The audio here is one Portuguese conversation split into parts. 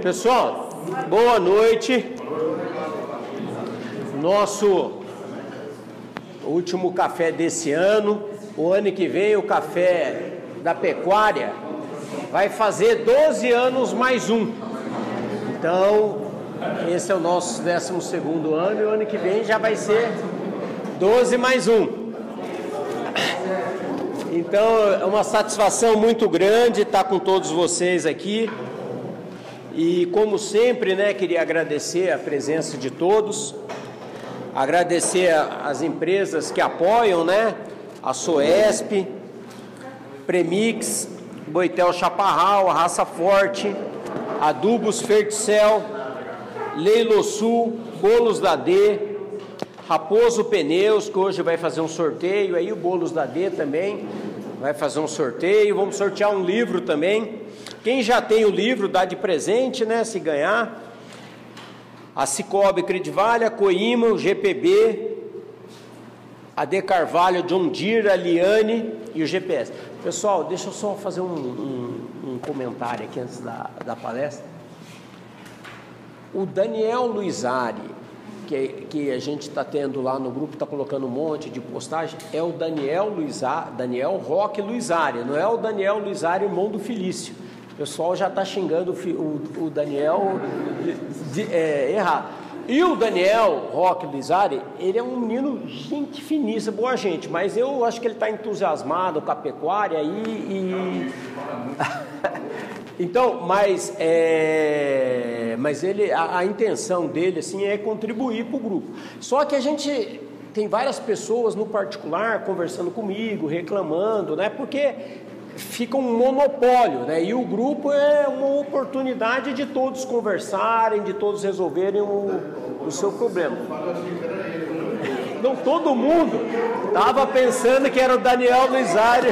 Pessoal, boa noite. Nosso último café desse ano. O ano que vem o café da pecuária vai fazer 12 anos mais um. Então, esse é o nosso 12º ano e o ano que vem já vai ser 12 mais um. Então, é uma satisfação muito grande estar com todos vocês aqui. E como sempre, queria agradecer a presença de todos, agradecer as empresas que apoiam, a Soesp, Premix, Boitel Chaparral, a Raça Forte, Adubos Ferticel, Leilosul, Bolos da D, Raposo Pneus, que hoje vai fazer um sorteio, aí o Bolos da D também vai fazer um sorteio, vamos sortear um livro também. Quem já tem o livro, dá de presente, se ganhar. A Cicobi Credivalha, a Coima, o GPB, a De Carvalho, John Deere, a Liane e o GPS. Pessoal, deixa eu só fazer um comentário aqui antes da palestra. O Daniel Luizari, que a gente está tendo lá no grupo, está colocando um monte de postagem, é o Daniel Roque Luizari, não é o Daniel Luizari, irmão do Felício. O pessoal já está xingando o Daniel errado. E o Daniel Roque Luizari, ele é um menino gente finíssima, boa gente, mas eu acho que ele está entusiasmado com a pecuária e... Então, mas ele, a intenção dele assim, é contribuir para o grupo. Só que a gente tem várias pessoas no particular conversando comigo, reclamando, porque fica um monopólio, e o grupo é uma oportunidade de todos conversarem, de todos resolverem o seu problema. Então todo mundo estava pensando que era o Daniel Luizari.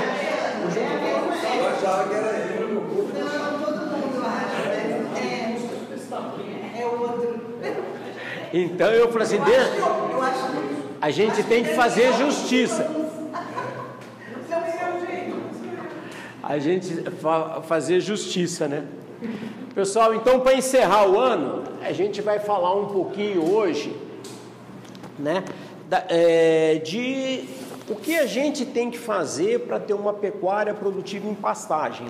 Então eu falei assim, a gente tem que fazer justiça. A gente fazer justiça, Pessoal, então para encerrar o ano, a gente vai falar um pouquinho hoje, de o que a gente tem que fazer para ter uma pecuária produtiva em pastagem,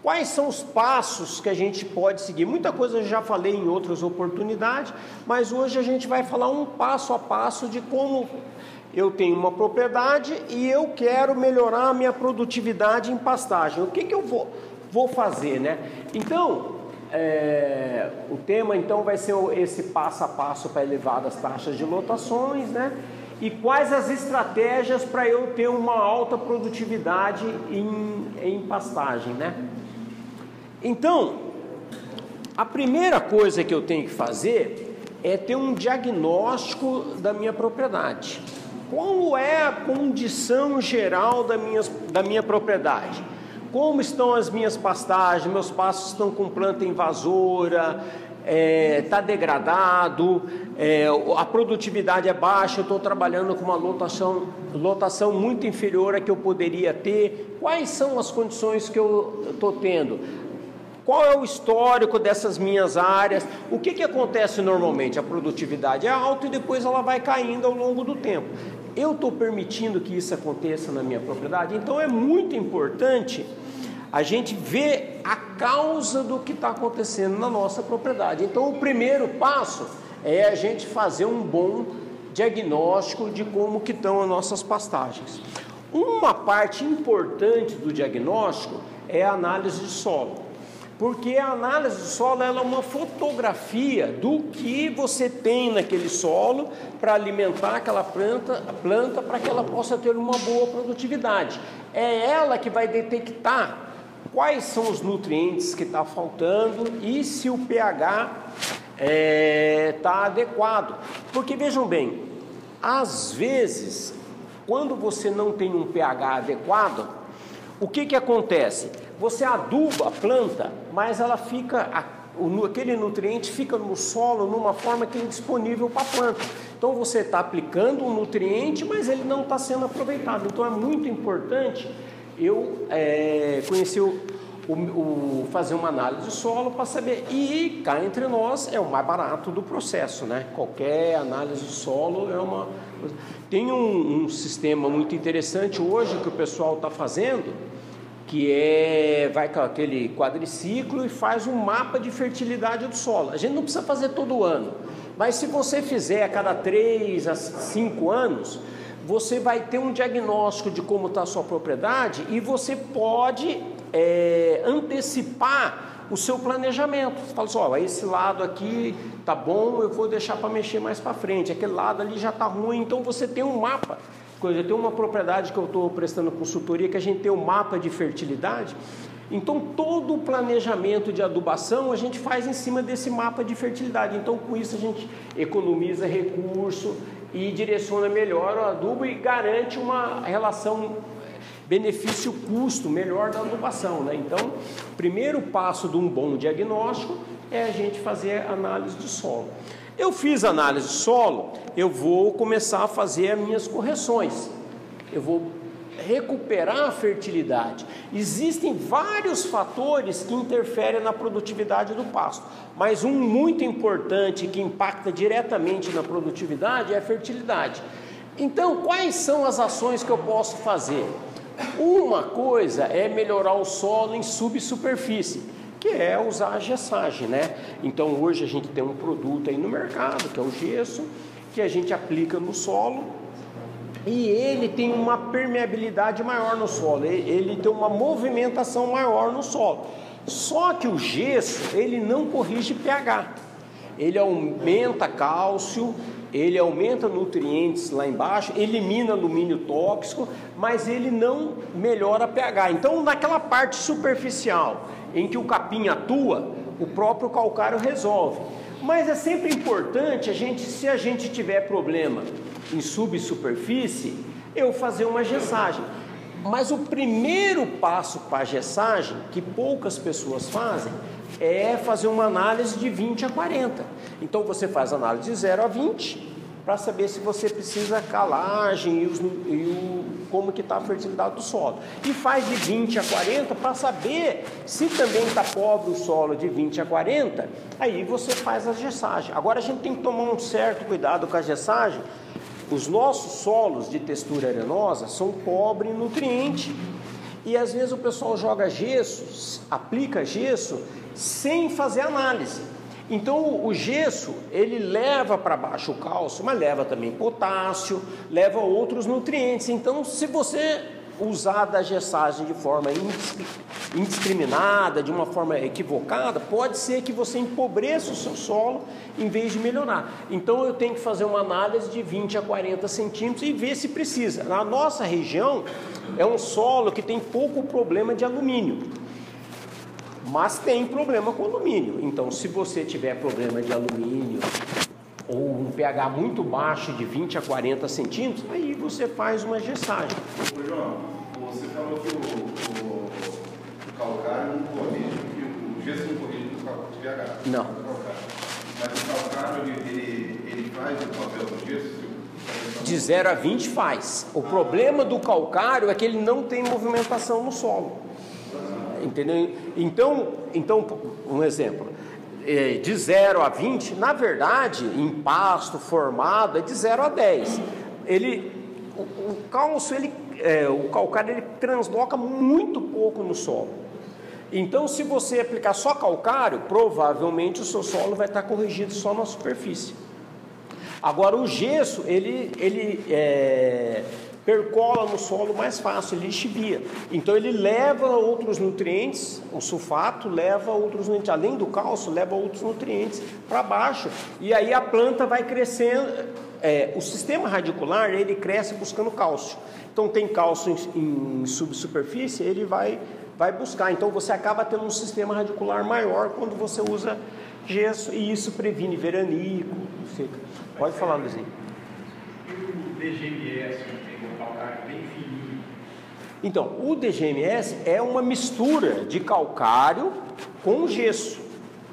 Quais são os passos que a gente pode seguir? Muita coisa eu já falei em outras oportunidades, mas hoje a gente vai falar um passo a passo de como eu tenho uma propriedade e eu quero melhorar a minha produtividade em pastagem. O que eu vou fazer, Então, o tema então vai ser esse passo a passo para elevar as taxas de lotações, E quais as estratégias para eu ter uma alta produtividade em pastagem, Então, a primeira coisa que eu tenho que fazer é ter um diagnóstico da minha propriedade. Como é a condição geral da minha propriedade? Como estão as minhas pastagens? Meus pastos estão com planta invasora? Está degradado? A produtividade é baixa? Eu estou trabalhando com uma lotação muito inferior à que eu poderia ter? Quais são as condições que eu estou tendo? Qual é o histórico dessas minhas áreas? O que acontece normalmente? A produtividade é alta e depois ela vai caindo ao longo do tempo. Eu estou permitindo que isso aconteça na minha propriedade? Então é muito importante a gente ver a causa do que está acontecendo na nossa propriedade. Então o primeiro passo é a gente fazer um bom diagnóstico de como que estão as nossas pastagens. Uma parte importante do diagnóstico é a análise de solo. Porque a análise do solo ela é uma fotografia do que você tem naquele solo para alimentar aquela planta para que ela possa ter uma boa produtividade. É ela que vai detectar quais são os nutrientes que está faltando e se o pH está adequado. Porque vejam bem, às vezes, quando você não tem um pH adequado, o que acontece? Você aduba a planta, mas ela aquele nutriente fica no solo numa forma que é indisponível para a planta. Então você está aplicando um nutriente, mas ele não está sendo aproveitado. Então é muito importante eu conhecer fazer uma análise de solo para saber, e cá entre nós é o mais barato do processo, né? Qualquer análise de solo é uma... Tem um sistema muito interessante hoje que o pessoal está fazendo, que vai com aquele quadriciclo e faz um mapa de fertilidade do solo. A gente não precisa fazer todo ano, mas se você fizer a cada 3 a 5 anos, você vai ter um diagnóstico de como está a sua propriedade e você pode antecipar o seu planejamento. Você fala assim, ó, esse lado aqui tá bom, eu vou deixar para mexer mais para frente, aquele lado ali já tá ruim, então você tem um mapa. Eu tenho uma propriedade que eu estou prestando consultoria, que a gente tem um mapa de fertilidade. Então todo o planejamento de adubação a gente faz em cima desse mapa de fertilidade. Então com isso a gente economiza recurso e direciona melhor o adubo e garante uma relação benefício-custo melhor da adubação, né? Então, o primeiro passo de um bom diagnóstico é a gente fazer análise de solo. Eu fiz análise de solo, eu vou começar a fazer as minhas correções. Eu vou recuperar a fertilidade. Existem vários fatores que interferem na produtividade do pasto, mas um muito importante que impacta diretamente na produtividade é a fertilidade. Então, quais são as ações que eu posso fazer? Uma coisa é melhorar o solo em subsuperfície, que é usar a gessagem, né? Então hoje a gente tem um produto aí no mercado, que é o gesso, que a gente aplica no solo e ele tem uma permeabilidade maior no solo, ele tem uma movimentação maior no solo. Só que o gesso, ele não corrige pH, ele aumenta cálcio, ele aumenta nutrientes lá embaixo, elimina alumínio tóxico, mas ele não melhora pH. Então, naquela parte superficial em que o capim atua, o próprio calcário resolve. Mas é sempre importante, se a gente tiver problema em subsuperfície, eu fazer uma gessagem. Mas o primeiro passo para a gessagem, que poucas pessoas fazem, é fazer uma análise de 20 a 40. Então você faz análise de 0 a 20 para saber se você precisa calagem como que está a fertilidade do solo. E faz de 20 a 40 para saber se também está pobre o solo de 20 a 40, aí você faz a gessagem. Agora a gente tem que tomar um certo cuidado com a gessagem. Os nossos solos de textura arenosa são pobres em nutriente. E às vezes o pessoal joga gesso, aplica gesso, sem fazer análise. Então o gesso, ele leva para baixo o cálcio, mas leva também potássio, leva outros nutrientes. Então se você usar da gessagem de forma indiscriminada, de uma forma equivocada, pode ser que você empobreça o seu solo em vez de melhorar. Então eu tenho que fazer uma análise de 20 a 40 centímetros e ver se precisa. Na nossa região é um solo que tem pouco problema de alumínio, mas tem problema com alumínio. Então se você tiver problema de alumínio ou um pH muito baixo de 20 a 40 centímetros, aí você faz uma gessagem. Ô João, você falou que o calcário não corrige, que o gesso não corrige o pH. Não. Mas o calcário, ele faz o papel do gesso? De 0 a 20 faz. O problema do calcário é que ele não tem movimentação no solo. Entendeu? Então um exemplo. De 0 a 20, na verdade, em pasto formado, é de 0 a 10. O cálcio, o calcário, ele transloca muito pouco no solo. Então, se você aplicar só calcário, provavelmente o seu solo vai estar corrigido só na superfície. Agora, o gesso, ele percola no solo mais fácil, ele chibia. Então ele leva outros nutrientes, o sulfato leva outros nutrientes, além do cálcio, leva outros nutrientes para baixo. E aí a planta vai crescendo, o sistema radicular, ele cresce buscando cálcio. Então tem cálcio em subsuperfície, ele vai buscar. Então você acaba tendo um sistema radicular maior quando você usa gesso, e isso previne veranico. Pode falar, Luizinho. O DGMS, bem fininho. Então, o DGMS é uma mistura de calcário com gesso.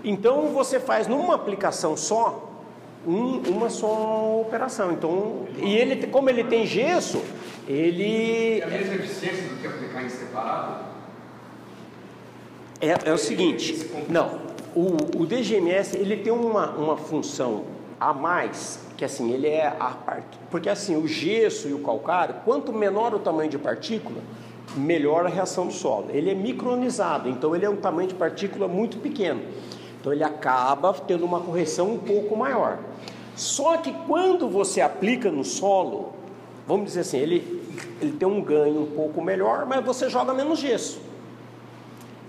Então, você faz numa aplicação só, uma só operação. Então, e ele, como ele tem gesso, ele... É a mesma eficiência do que aplicar em separado? É o seguinte, não, o DGMS ele tem uma função a mais, que assim, ele é a parte, porque assim, o gesso e o calcário, quanto menor o tamanho de partícula, melhor a reação do solo. Ele é micronizado, então ele é um tamanho de partícula muito pequeno, então ele acaba tendo uma correção um pouco maior. Só que quando você aplica no solo, vamos dizer assim, ele tem um ganho um pouco melhor, mas você joga menos gesso.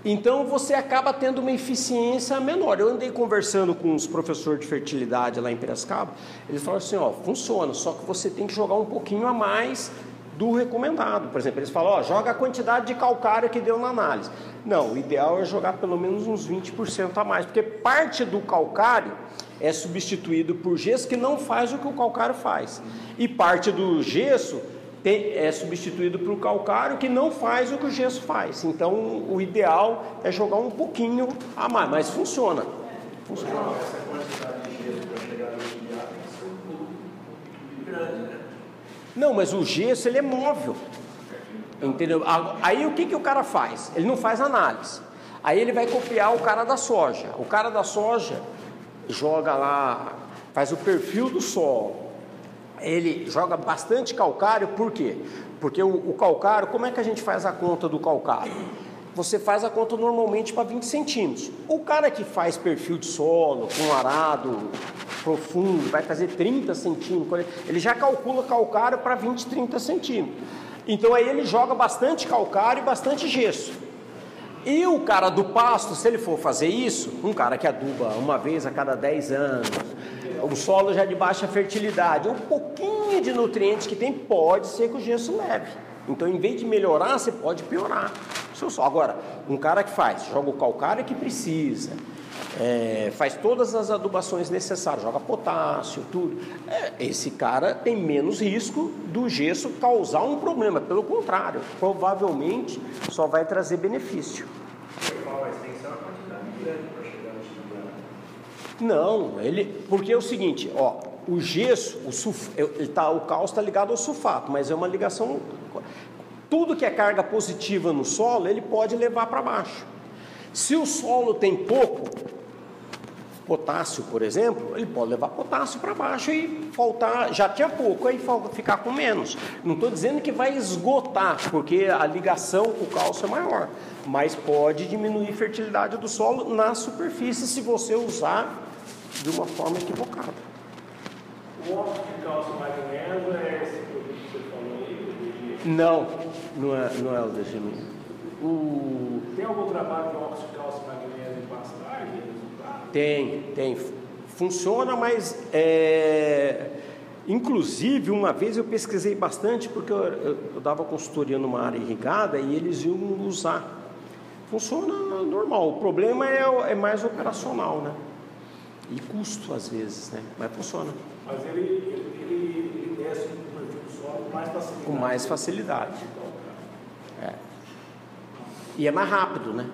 Então você acaba tendo uma eficiência menor. Eu andei conversando com os professores de fertilidade lá em Piracicaba, eles falaram assim, ó, funciona, só que você tem que jogar um pouquinho a mais do recomendado. Por exemplo, eles falam, ó, joga a quantidade de calcário que deu na análise. Não, o ideal é jogar pelo menos uns 20% a mais, porque parte do calcário é substituído por gesso que não faz o que o calcário faz. E parte do gesso é substituído por calcário que não faz o que o gesso faz. Então, o ideal é jogar um pouquinho a mais, mas funciona. Funciona. Essa quantidade de gesso para chegar no filiado tem que ser um pouco grande, né? Não, mas o gesso ele é móvel. Entendeu? Aí o que o cara faz? Ele não faz análise. Aí ele vai copiar o cara da soja. O cara da soja joga lá, faz o perfil do solo. Ele joga bastante calcário, por quê? Porque o calcário, como é que a gente faz a conta do calcário? Você faz a conta normalmente para 20 centímetros. O cara que faz perfil de solo, com arado profundo, vai fazer 30 centímetros, ele já calcula calcário para 20, 30 centímetros. Então aí ele joga bastante calcário e bastante gesso. E o cara do pasto, se ele for fazer isso, um cara que aduba uma vez a cada 10 anos, o solo já de baixa fertilidade, um pouquinho de nutrientes que tem, pode ser que o gesso leve. Então, em vez de melhorar, você pode piorar o seu solo. Agora, um cara que joga o calcário que precisa, faz todas as adubações necessárias, joga potássio, tudo. Esse cara tem menos risco do gesso causar um problema. Pelo contrário, provavelmente só vai trazer benefício. Mas tem que ser uma quantidade grande para chegar no filiado. Não, porque é o seguinte, ó, o gesso, o cálcio está ligado ao sulfato, mas é uma ligação. Tudo que é carga positiva no solo, ele pode levar para baixo. Se o solo tem pouco potássio, por exemplo, ele pode levar potássio para baixo e faltar, já tinha pouco, aí ficar com menos. Não estou dizendo que vai esgotar, porque a ligação com o cálcio é maior, mas pode diminuir a fertilidade do solo na superfície se você usar de uma forma equivocada. O óxido de cálcio magnésio é esse produto que você falou aí? Não é o DGMS. Tem algum trabalho de óxido de cálcio magnésio em pastagem? Tem. Funciona, mas inclusive uma vez eu pesquisei bastante porque eu dava consultoria numa área irrigada e eles iam usar. Funciona normal. O problema é mais operacional, né? E custo às vezes, né? Mas funciona. Mas ele desce no perfil do solo com mais facilidade. Com mais facilidade. E é mais rápido, né?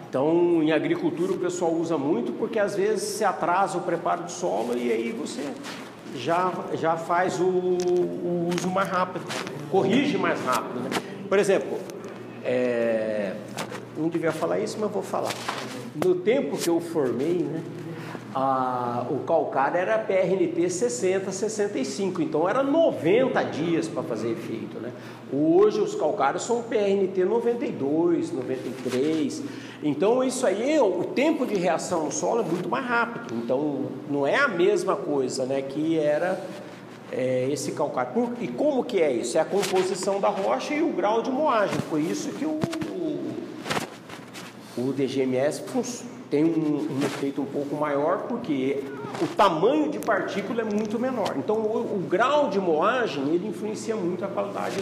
Então, em agricultura o pessoal usa muito porque às vezes se atrasa o preparo do solo e aí você já faz o uso mais rápido, corrige mais rápido, né? Por exemplo, não devia falar isso, mas vou falar. No tempo que eu formei, né? O calcário era PRNT 60, 65, então era 90 dias para fazer efeito, né? Hoje os calcários são PRNT 92, 93, então isso aí, o tempo de reação no solo é muito mais rápido, então não é a mesma coisa, né, que era esse calcário. E como que é isso? É a composição da rocha e o grau de moagem, por isso que o DGMS tem um efeito um pouco maior, porque o tamanho de partícula é muito menor. Então, o grau de moagem, ele influencia muito a qualidade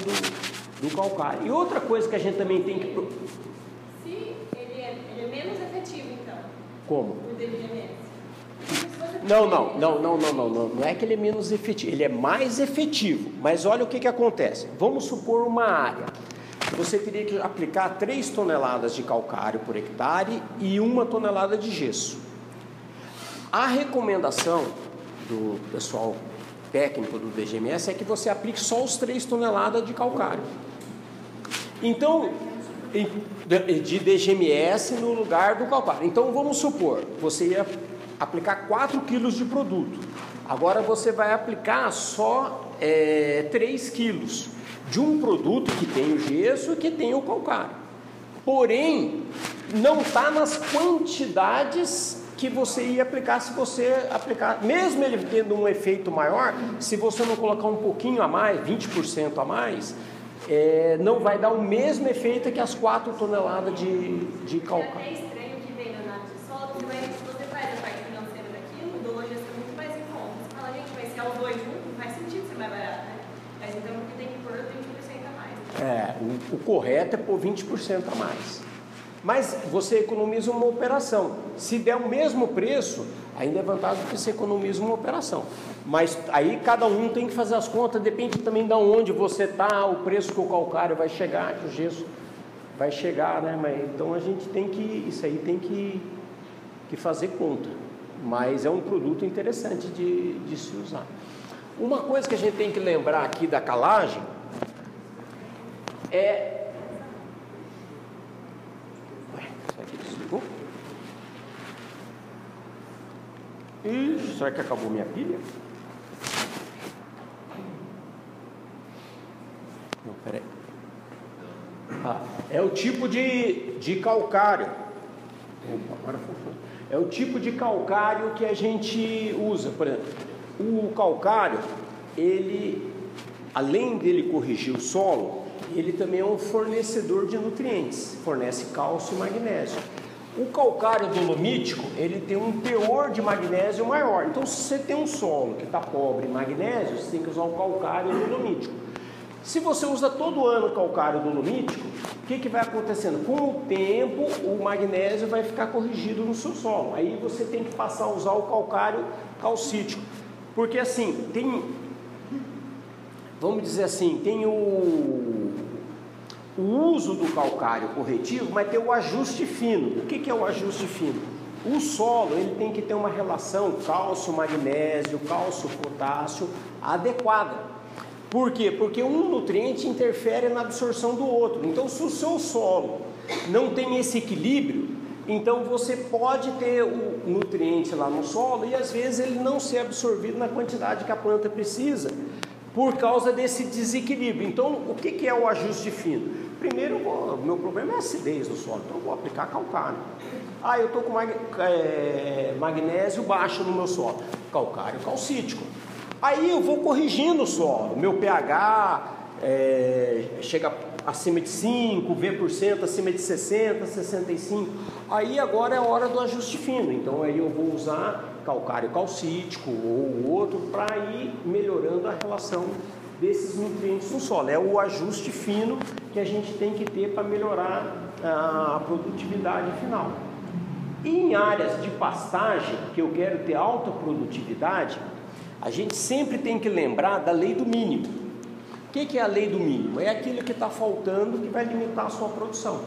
do calcário. E outra coisa que a gente também tem que... Se ele é menos efetivo, então. Como? O DGMS. Não é que ele é menos efetivo, ele é mais efetivo. Mas olha o que acontece. Vamos supor uma área. Você teria que aplicar 3 toneladas de calcário por hectare e 1 tonelada de gesso. A recomendação do pessoal técnico do DGMS é que você aplique só os 3 toneladas de calcário. Então, de DGMS no lugar do calcário. Então vamos supor, você ia aplicar 4 quilos de produto, agora você vai aplicar só 3 quilos de um produto que tem o gesso e que tem o calcário. Porém, não está nas quantidades que você ia aplicar se você aplicar, mesmo ele tendo um efeito maior, se você não colocar um pouquinho a mais, 20% a mais, não vai dar o mesmo efeito que as 4 toneladas de calcário. É até estranho que vem na análise de solo, se você faz a parte financeira daquilo, o dolo já é muito mais em conta. Você fala, gente, mas se é os dois juntos, não faz sentido ser mais barato, né? Mas então porque tem que pôr 20% a mais. O correto é pôr 20% a mais. Mas você economiza uma operação. Se der o mesmo preço, ainda é vantagem porque você economiza uma operação. Mas aí cada um tem que fazer as contas, depende também de onde você está, o preço que o calcário vai chegar, que o gesso vai chegar, né? Então a gente tem que, isso aí tem que fazer conta. Mas é um produto interessante de se usar. Uma coisa que a gente tem que lembrar aqui da calagem é... Ixi, será que acabou minha pilha? Não, peraí. É o tipo de calcário. Opa, agora foi. É o tipo de calcário que a gente usa. Por exemplo, o calcário, ele, além dele corrigir o solo, ele também é um fornecedor de nutrientes, fornece cálcio e magnésio. O calcário dolomítico, ele tem um teor de magnésio maior. Então, se você tem um solo que está pobre em magnésio, você tem que usar o calcário dolomítico. Se você usa todo ano o calcário dolomítico, o que vai acontecendo? Com o tempo, o magnésio vai ficar corrigido no seu solo. Aí você tem que passar a usar o calcário calcítico. Porque assim, vamos dizer assim, tem o uso do calcário corretivo, mas tem o ajuste fino. O que é o ajuste fino? O solo, ele tem que ter uma relação cálcio-magnésio, cálcio-potássio adequada. Por quê? Porque um nutriente interfere na absorção do outro. Então, se o seu solo não tem esse equilíbrio, então você pode ter o nutriente lá no solo e às vezes ele não ser absorvido na quantidade que a planta precisa, por causa desse desequilíbrio. Então, o que é o ajuste fino? Primeiro, o meu problema é a acidez do solo, então eu vou aplicar calcário. Eu estou com magnésio baixo no meu solo, calcário calcítico. Aí eu vou corrigindo o solo, meu pH chega acima de 5, V% acima de 60, 65. Aí agora é a hora do ajuste fino, então aí eu vou usar calcário calcítico ou outro para ir melhorando a relação desses nutrientes no solo. É o ajuste fino que a gente tem que ter para melhorar a produtividade final. E em áreas de pastagem, que eu quero ter alta produtividade, a gente sempre tem que lembrar da lei do mínimo. O que é a lei do mínimo? É aquilo que está faltando que vai limitar a sua produção.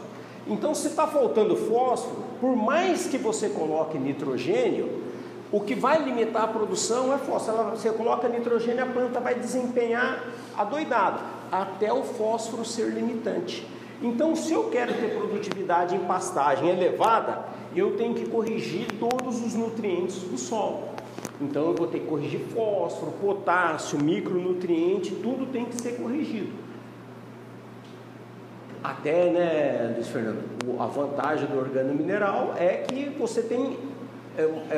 Então, se está faltando fósforo, por mais que você coloque nitrogênio, o que vai limitar a produção é fósforo. Você coloca nitrogênio, a planta vai desempenhar adoidado, até o fósforo ser limitante. Então, se eu quero ter produtividade em pastagem elevada, eu tenho que corrigir todos os nutrientes do solo. Então, eu vou ter que corrigir fósforo, potássio, micronutriente, tudo tem que ser corrigido. Até, né, Luiz Fernando, a vantagem do organomineral é que você tem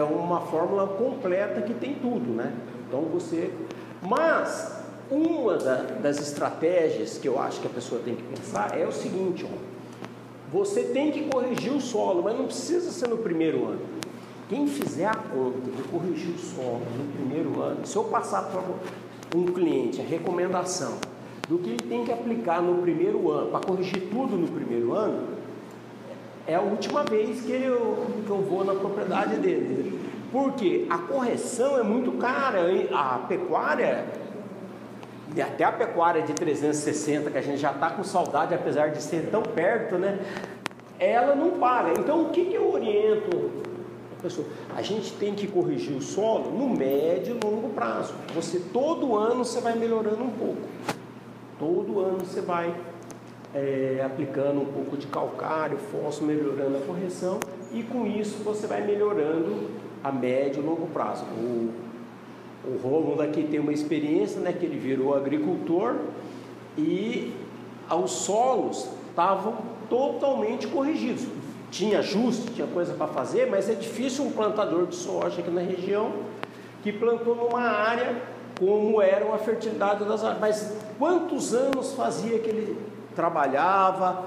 uma fórmula completa que tem tudo, né? Então você... Mas uma das estratégias que eu acho que a pessoa tem que pensar é o seguinte, você tem que corrigir o solo, mas não precisa ser no primeiro ano. Quem fizer a conta de corrigir o solo no primeiro ano, se eu passar para um cliente a recomendação do que ele tem que aplicar no primeiro ano, para corrigir tudo no primeiro ano, é a última vez que eu vou na propriedade dele. Porque a correção é muito cara. A pecuária, até a pecuária de 360, que a gente já está com saudade, apesar de ser tão perto, né? Ela não paga. Então, o que eu oriento a pessoa? A gente tem que corrigir o solo no médio e longo prazo. Todo ano você vai melhorando um pouco. Todo ano você vai aplicando um pouco de calcário, fósforo, melhorando a correção, e com isso você vai melhorando a médio e longo prazo. O Rômulo aqui tem uma experiência, né, que ele virou agricultor e os solos estavam totalmente corrigidos. Tinha ajuste, tinha coisa para fazer, mas é difícil um plantador de soja aqui na região que plantou numa área como era a fertilidade das áreas. Mas quantos anos fazia que ele trabalhava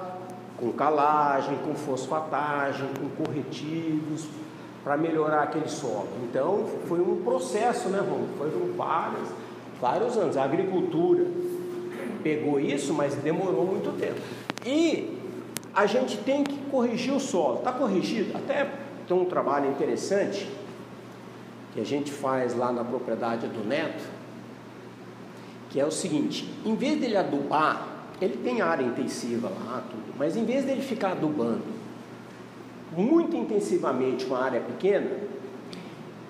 com calagem, com fosfatagem, com corretivos para melhorar aquele solo? Então foi um processo, né, Rômulo? Foram vários anos. A agricultura pegou isso, mas demorou muito tempo. E a gente tem que corrigir o solo. Está corrigido? Até tem um trabalho interessante que a gente faz lá na propriedade do Neto, que é o seguinte: em vez dele adubar, ele tem área intensiva lá, tudo, mas em vez dele ficar adubando muito intensivamente uma área pequena,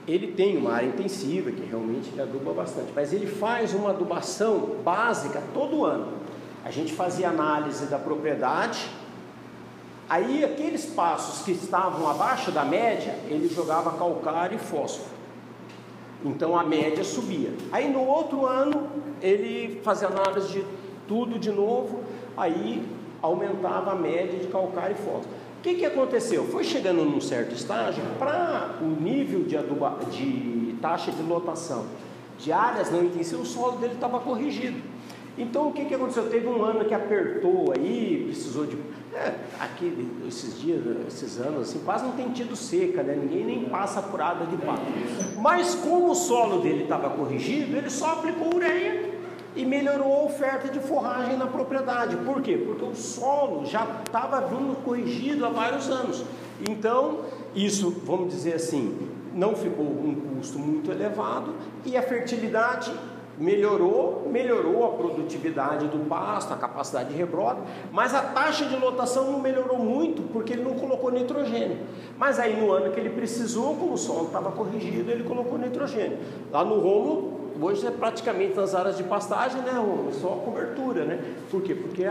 ele tem uma área intensiva que realmente ele aduba bastante, mas ele faz uma adubação básica todo ano. A gente fazia análise da propriedade, aí aqueles passos que estavam abaixo da média, ele jogava calcário e fósforo, então a média subia. Aí no outro ano ele fazia análise de tudo de novo, aí aumentava a média de calcário e fósforo. O que aconteceu? Foi chegando num certo estágio, para o nível de taxa de lotação de áreas não intensivas, o solo dele estava corrigido. Então o que aconteceu? Teve um ano que apertou aí, precisou de... aqui esses anos assim, quase não tem tido seca, né? Ninguém nem passa furada de pato. Mas como o solo dele estava corrigido, ele só aplicou ureia e melhorou a oferta de forragem na propriedade. Por quê? Porque o solo já estava vindo corrigido há vários anos. Então, isso, vamos dizer assim, não ficou um custo muito elevado e a fertilidade melhorou a produtividade do pasto, a capacidade de rebrota, mas a taxa de lotação não melhorou muito porque ele não colocou nitrogênio. Mas aí no ano que ele precisou, como o solo estava corrigido, ele colocou nitrogênio. Lá no Rômulo, hoje é praticamente nas áreas de pastagem, né, Rômulo? Só a cobertura, né? Por quê? Porque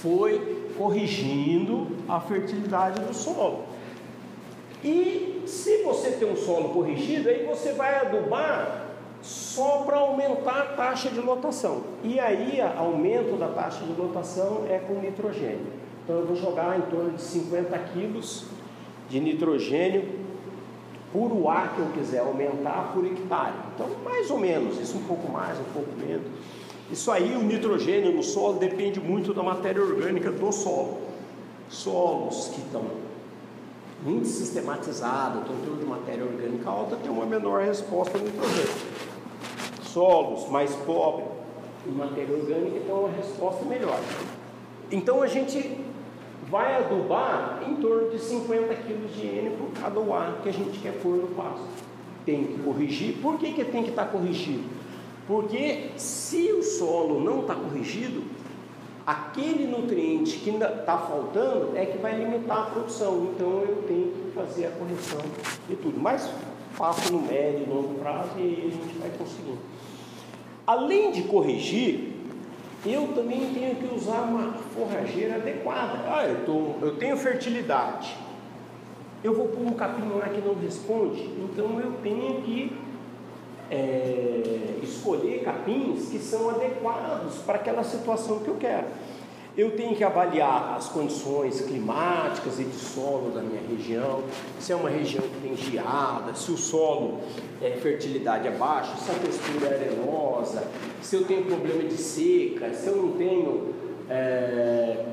foi corrigindo a fertilidade do solo. E se você tem um solo corrigido, aí você vai adubar só para aumentar a taxa de lotação. E aí, aumento da taxa de lotação é com nitrogênio. Então eu vou jogar em torno de 50 quilos de nitrogênio por UA que eu quiser aumentar por hectare. Então, mais ou menos, isso um pouco mais, um pouco menos. Isso aí, o nitrogênio no solo depende muito da matéria orgânica do solo. Solos que estão muito sistematizados, tem um teor de matéria orgânica alta, tem uma menor resposta ao nitrogênio. Solos mais pobres em matéria orgânica tem uma resposta melhor. Então a gente vai adubar em torno de 50 kg de N por cada UA que a gente quer pôr no pasto. Tem que corrigir. Por que tem que estar corrigido? Porque se o solo não está corrigido, aquele nutriente que ainda está faltando é que vai limitar a produção. Então eu tenho que fazer a correção de tudo. Mas faço no médio e longo prazo e aí a gente vai conseguindo. Além de corrigir, eu também tenho que usar uma forrageira adequada. Eu tenho fertilidade, eu vou pôr um capim lá que não responde, então eu tenho que escolher capins que são adequados para aquela situação que eu quero. Eu tenho que avaliar as condições climáticas e de solo da minha região, se é uma região que tem geada, se o solo fertilidade é baixa, se a textura é arenosa, se eu tenho problema de seca, se eu não tenho,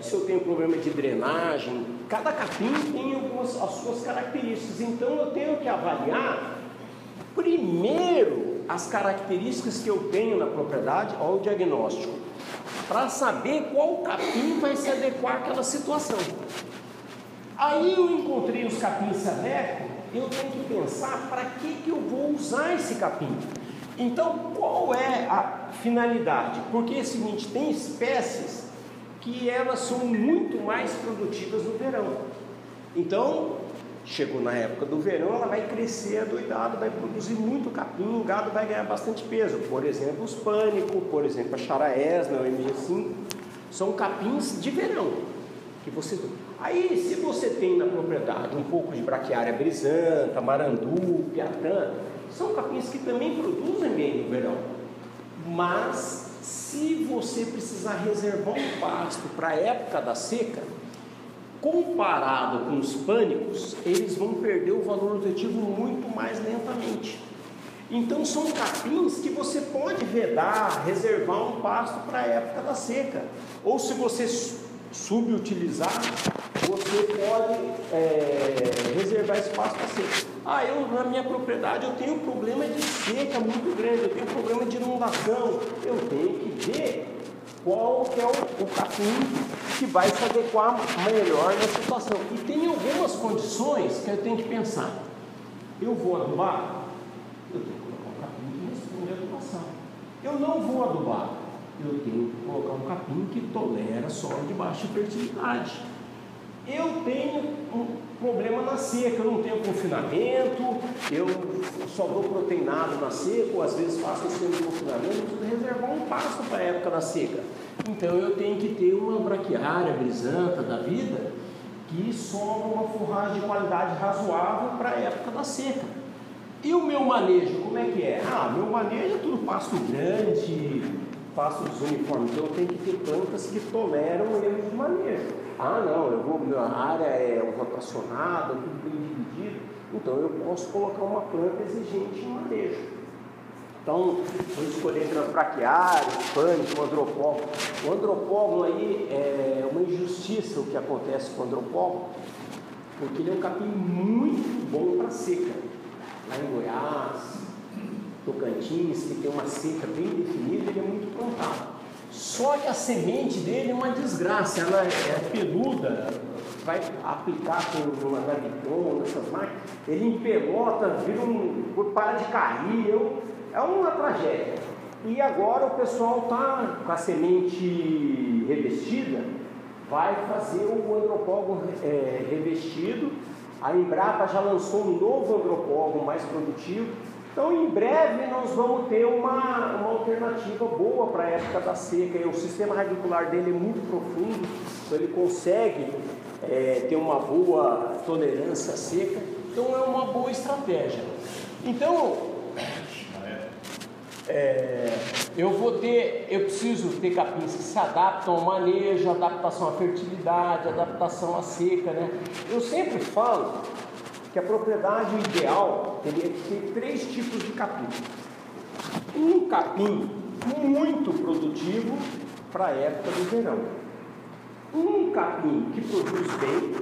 se eu tenho problema de drenagem. Cada capim tem as suas características, então eu tenho que avaliar primeiro as características que eu tenho na propriedade, ao diagnóstico, para saber qual capim vai se adequar àquela situação. Aí eu encontrei os capins se adequam, eu tenho que pensar para que eu vou usar esse capim. Então, qual é a finalidade? Porque é o seguinte, tem espécies que elas são muito mais produtivas no verão. Então, chegou na época do verão, ela vai crescer adoidado, vai produzir muito capim, o gado vai ganhar bastante peso. Por exemplo, os pânico, por exemplo, a charaesna, o MG5, São capins de verão que você... Aí, se você tem na propriedade um pouco de braquiária brisanta, marandu, piatã, são capins que também produzem bem no verão. Mas, se você precisar reservar um pasto para a época da seca, comparado com os pânicos, eles vão perder o valor nutritivo muito mais lentamente. Então, são capins que você pode vedar, reservar um pasto para a época da seca. Ou se você subutilizar, você pode reservar espaço para seca. Na minha propriedade eu tenho um problema de seca muito grande, eu tenho um problema de inundação. Eu tenho que ver qual que é o capim que vai se adequar melhor na situação. E tem algumas condições que eu tenho que pensar. Eu vou adubar? Eu tenho que colocar um capim que responde à adubação. Eu não vou adubar. Eu tenho que colocar um capim que tolera solo de baixa fertilidade. Eu tenho um problema na seca, eu não tenho confinamento, eu só dou proteinado na seca, ou às vezes faço um sistema de confinamento, eu preciso reservar um pasto para a época da seca. Então eu tenho que ter uma braquiária brisanta da vida que sobra uma forragem de qualidade razoável para a época da seca. E o meu manejo, como é que é? Meu manejo é tudo pasto grande, pasto desuniforme, então eu tenho que ter plantas que toleram erros de manejo. Minha área é rotacionada, tudo bem dividido, então eu posso colocar uma planta exigente em manejo. Então, vou escolher entre as braquiárias, pânico, o andropólogo. O andropólogo aí é uma injustiça o que acontece com o andropólogo, porque ele é um capim muito bom para seca. Lá em Goiás, Tocantins, que tem uma seca bem definida, ele é muito plantado. Só que a semente dele é uma desgraça, ela é peluda, vai aplicar com uma Navicon, nessas máquinas, ele empelota, para de cair, é uma tragédia. E agora o pessoal está com a semente revestida, vai fazer o andropólogo revestido. A Embrapa já lançou um novo andropólogo mais produtivo. Então, em breve, nós vamos ter uma alternativa boa para a época da seca. E o sistema radicular dele é muito profundo, então ele consegue ter uma boa tolerância à seca. Então, é uma boa estratégia. Então, eu preciso ter capins que se adaptam ao manejo, adaptação à fertilidade, adaptação à seca, né? Eu sempre falo que a propriedade ideal teria que ter 3 tipos de capim. Um capim muito produtivo para a época do verão. Um capim que produz bem,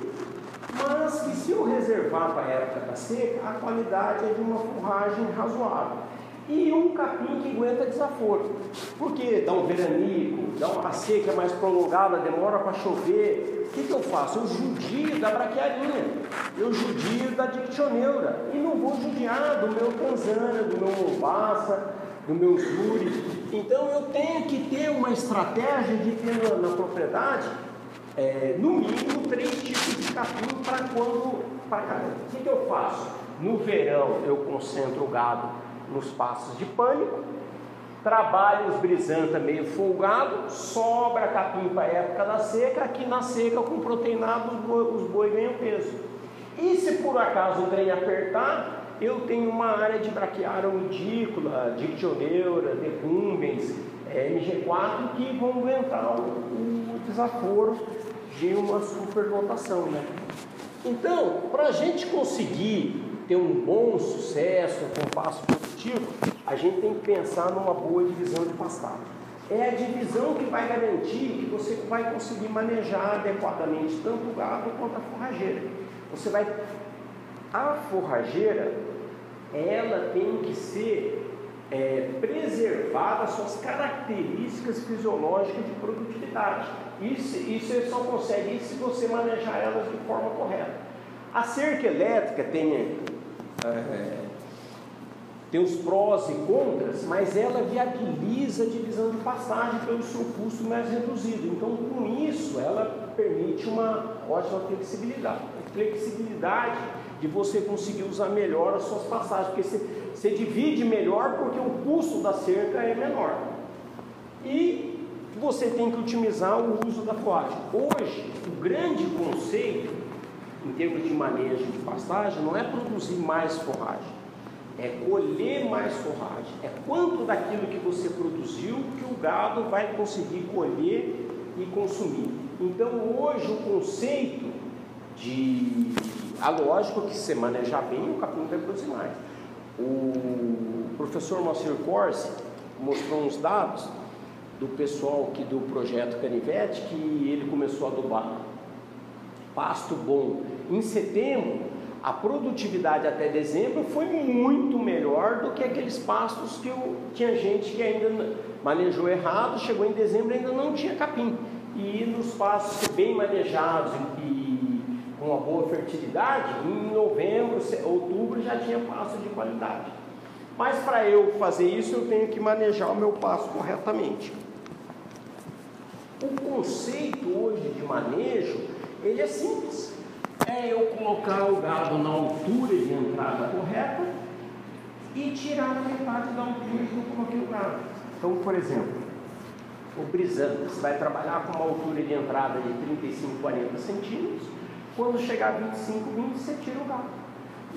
mas que se eu reservar para a época da seca, a qualidade é de uma forragem razoável. E um capim que aguenta desaforo, porque dá um veranico, a seca mais prolongada, demora para chover. O que eu faço? Eu judio da braquiarinha, eu judio da dictioneura, e não vou judiar do meu Tanzânia, do meu Mombasa, do meu Zuri. Então eu tenho que ter uma estratégia de ter na propriedade, no mínimo 3 tipos de capim para cada. O que eu faço? No verão eu concentro o gado nos pastos de pânico, trabalho os brisanta meio folgado, sobra capim para a época da seca. Aqui na seca, com proteinado, os boi ganham peso. E se por acaso o trem apertar, eu tenho uma área de braquiária unidícola, dictioneura, decumbens, MG4, que vão aguentar o desaforo de uma superlotação, né? Então, para a gente conseguir ter um bom sucesso, um pasto produtivo, a gente tem que pensar numa boa divisão de pastagem. É a divisão que vai garantir que você vai conseguir manejar adequadamente tanto o gado quanto a forrageira. A forrageira, ela tem que ser preservada as suas características fisiológicas de produtividade. Isso você só consegue se você manejar elas de forma correta. A cerca elétrica tem os prós e contras, mas ela viabiliza a divisão de pastagem pelo seu custo mais reduzido. Então, com isso, ela permite uma ótima flexibilidade de você conseguir usar melhor as suas pastagens, porque você divide melhor porque o custo da cerca é menor. E você tem que otimizar o uso da forragem. Hoje, o grande conceito, em termos de manejo de pastagem, não é produzir mais forragem, é colher mais forragem. É quanto daquilo que você produziu que o gado vai conseguir colher e consumir. Então, hoje, o conceito lógico que se você manejar bem, o capim vai produzir mais. O professor Moacir Corsi mostrou uns dados do pessoal aqui do projeto Canivete, que ele começou a adubar pasto bom em setembro. A produtividade até dezembro foi muito melhor do que aqueles pastos que tinha gente que ainda manejou errado, chegou em dezembro e ainda não tinha capim. E nos pastos bem manejados e com uma boa fertilidade, em novembro, outubro já tinha pasto de qualidade. Mas para eu fazer isso, eu tenho que manejar o meu pasto corretamente. O conceito hoje de manejo, ele é simples. É eu colocar o gado na altura de entrada correta e tirar a metade da altura que eu coloquei o gado. Então, por exemplo, o brisando, você vai trabalhar com uma altura de entrada de 35, 40 centímetros. Quando chegar a 25, 20, você tira o gado.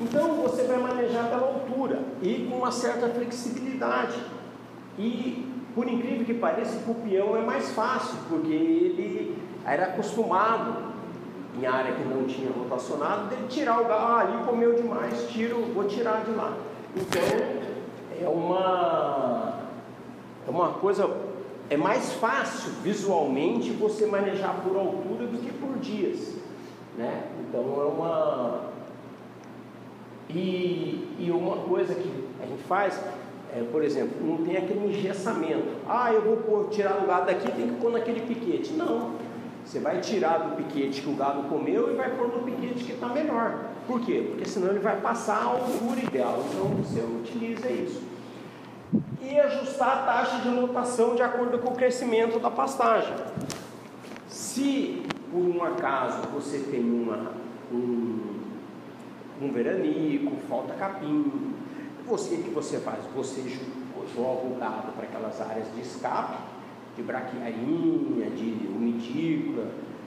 Então, você vai manejar pela altura e com uma certa flexibilidade. E, por incrível que pareça, o peão é mais fácil, porque ele era acostumado, em área que não tinha rotacionado, dele tirar o gado, ali comeu demais, vou tirar de lá. Então, é uma coisa, é mais fácil visualmente você manejar por altura do que por dias, né? Então, e uma coisa que a gente faz, por exemplo, não tem aquele engessamento. Eu vou tirar o gado daqui, tem que pôr naquele piquete. Não. Você vai tirar do piquete que o gado comeu e vai pôr no piquete que está melhor. Por quê? Porque senão ele vai passar a altura ideal. Então você utiliza isso. E ajustar a taxa de lotação de acordo com o crescimento da pastagem. Se por um acaso você tem um veranico, falta capim, o que você faz? Você joga o gado para aquelas áreas de escape, de braquiarinha, de umidícula,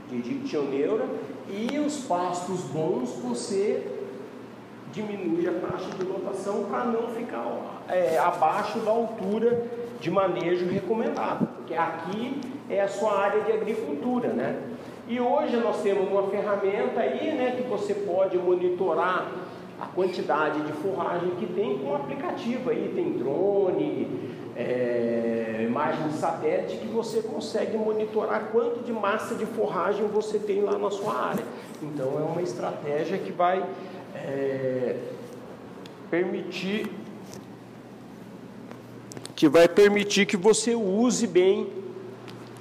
de dictioneura, e os pastos bons você diminui a taxa de lotação para não ficar abaixo da altura de manejo recomendada, porque aqui é a sua área de agricultura, né? E hoje nós temos uma ferramenta aí, né, que você pode monitorar a quantidade de forragem que tem com um aplicativo aí, tem drone, imagem de satélite, que você consegue monitorar quanto de massa de forragem você tem lá na sua área. Então é uma estratégia que vai permitir que você use bem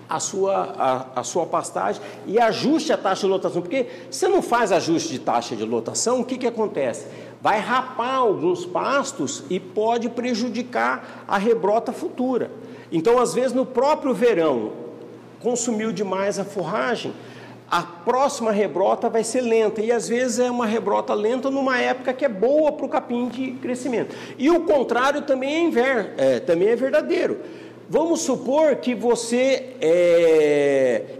a sua pastagem e ajuste a taxa de lotação, porque se não faz ajuste de taxa de lotação, o que acontece? Vai rapar alguns pastos e pode prejudicar a rebrota futura. Então, às vezes, no próprio verão, consumiu demais a forragem, a próxima rebrota vai ser lenta, e às vezes é uma rebrota lenta numa época que é boa para o capim de crescimento. E o contrário também também é verdadeiro. Vamos supor que você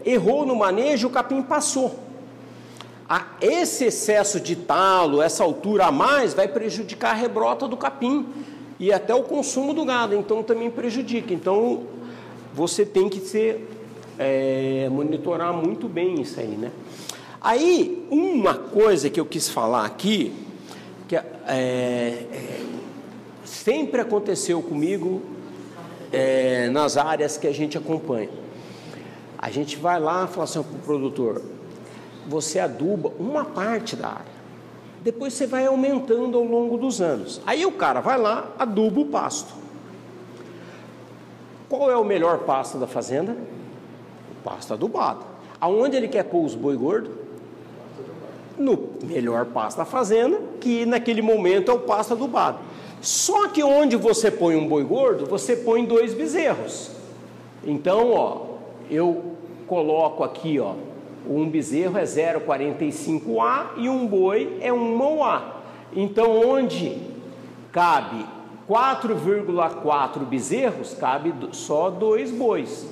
errou no manejo, o capim passou. Esse excesso de talo, essa altura a mais, vai prejudicar a rebrota do capim e até o consumo do gado, então também prejudica. Então você tem que monitorar muito bem isso aí, né? Aí, uma coisa que eu quis falar aqui, que sempre aconteceu comigo nas áreas que a gente acompanha. A gente vai lá e fala assim para o produtor: você aduba uma parte da área, depois você vai aumentando ao longo dos anos. Aí o cara vai lá, aduba o pasto. Qual é o melhor pasto da fazenda? O pasto adubado. Aonde ele quer pôr os boi gordo? No melhor pasto da fazenda, que naquele momento é o pasto adubado. Só que onde você põe um boi gordo, você põe 2 bezerros. Então, eu coloco aqui, um bezerro é 0,45A e um boi é 1A. Então, onde cabe 4,4 bezerros, cabe só 2 bois.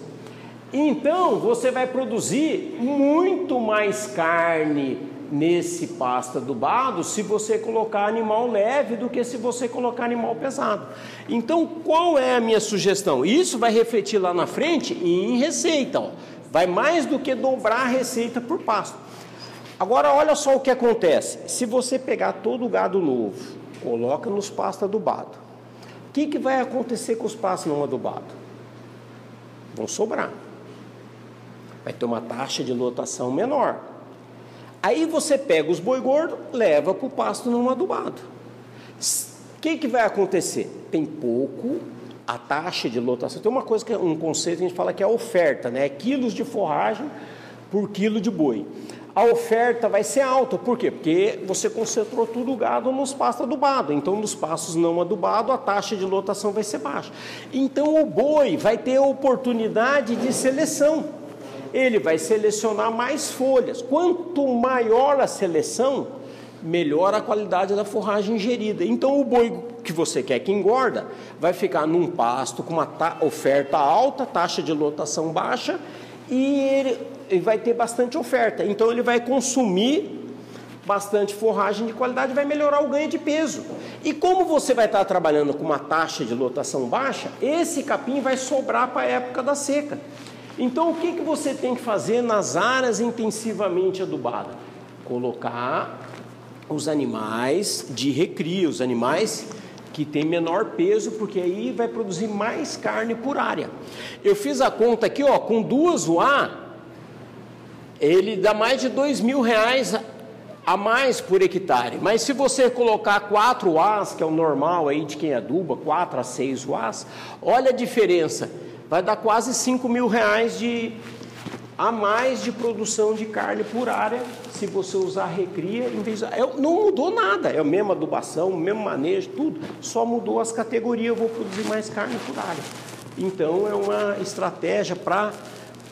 Então você vai produzir muito mais carne nesse pasto adubado se você colocar animal leve do que se você colocar animal pesado. Então qual é a minha sugestão? Isso vai refletir lá na frente em receita, ó. Vai mais do que dobrar a receita por pasto. Agora olha só o que acontece. Se você pegar todo o gado novo, coloca nos pastos adubados, o que vai acontecer com os pastos não adubados? Vão sobrar. Vai ter uma taxa de lotação menor. Aí você pega os boi gordos, leva para o pasto não adubado. O que vai acontecer? Tem pouco, a taxa de lotação. Tem uma coisa, um conceito que a gente fala que é a oferta, né? Quilos de forragem por quilo de boi. A oferta vai ser alta, por quê? Porque você concentrou tudo o gado nos pastos adubados. Então, nos pastos não adubados, a taxa de lotação vai ser baixa. Então, o boi vai ter a oportunidade de seleção. Ele vai selecionar mais folhas. Quanto maior a seleção, melhor a qualidade da forragem ingerida. Então, o boi que você quer que engorda vai ficar num pasto com uma oferta alta, taxa de lotação baixa, e ele vai ter bastante oferta. Então, ele vai consumir bastante forragem de qualidade, vai melhorar o ganho de peso. E como você vai estar trabalhando com uma taxa de lotação baixa, esse capim vai sobrar para a época da seca. Então, o que você tem que fazer nas áreas intensivamente adubadas? Colocar os animais de recria, os animais que têm menor peso, porque aí vai produzir mais carne por área. Eu fiz a conta aqui, ó, com 2 UA, ele dá mais de R$2.000 a mais por hectare. Mas se você colocar 4 UAs, que é o normal aí de quem aduba, 4 a 6 UAs, olha a diferença. Vai dar quase R$5.000 a mais de produção de carne por área, se você usar recria, em vez de... não mudou nada, é a mesma adubação, o mesmo manejo, tudo, só mudou as categorias, eu vou produzir mais carne por área. Então é uma estratégia para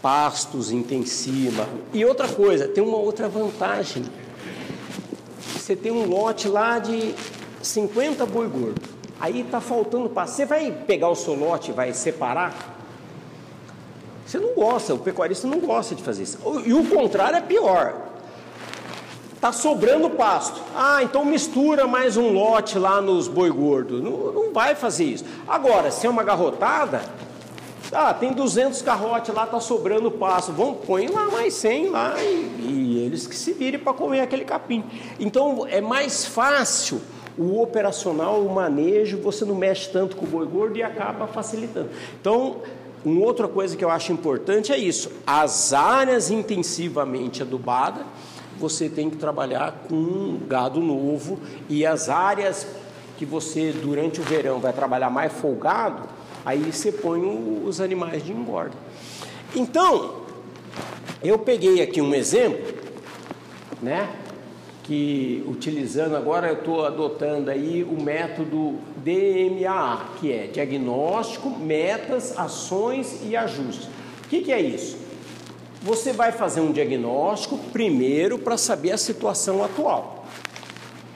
pastos intensiva. E outra coisa, tem uma outra vantagem, você tem um lote lá de 50 boi gordo, aí está faltando pasto, você vai pegar o seu lote e vai separar? Você não gosta, o pecuarista não gosta de fazer isso. E o contrário é pior. Está sobrando pasto. Ah, então mistura mais um lote lá nos boi gordos. Não vai fazer isso. Agora, se é uma garrotada, tem 200 garrotes lá, está sobrando pasto. Põe lá mais 100 lá e eles que se virem para comer aquele capim. Então, é mais fácil o operacional, o manejo, você não mexe tanto com o boi gordo e acaba facilitando. Então, uma outra coisa que eu acho importante é isso, as áreas intensivamente adubadas, você tem que trabalhar com gado novo, e as áreas que você durante o verão vai trabalhar mais folgado, aí você põe os animais de engorda. Então, eu peguei aqui um exemplo, né? Que utilizando agora, eu estou adotando aí o método DMAA, que é diagnóstico, metas, ações e ajustes. O que é isso? Você vai fazer um diagnóstico primeiro para saber a situação atual.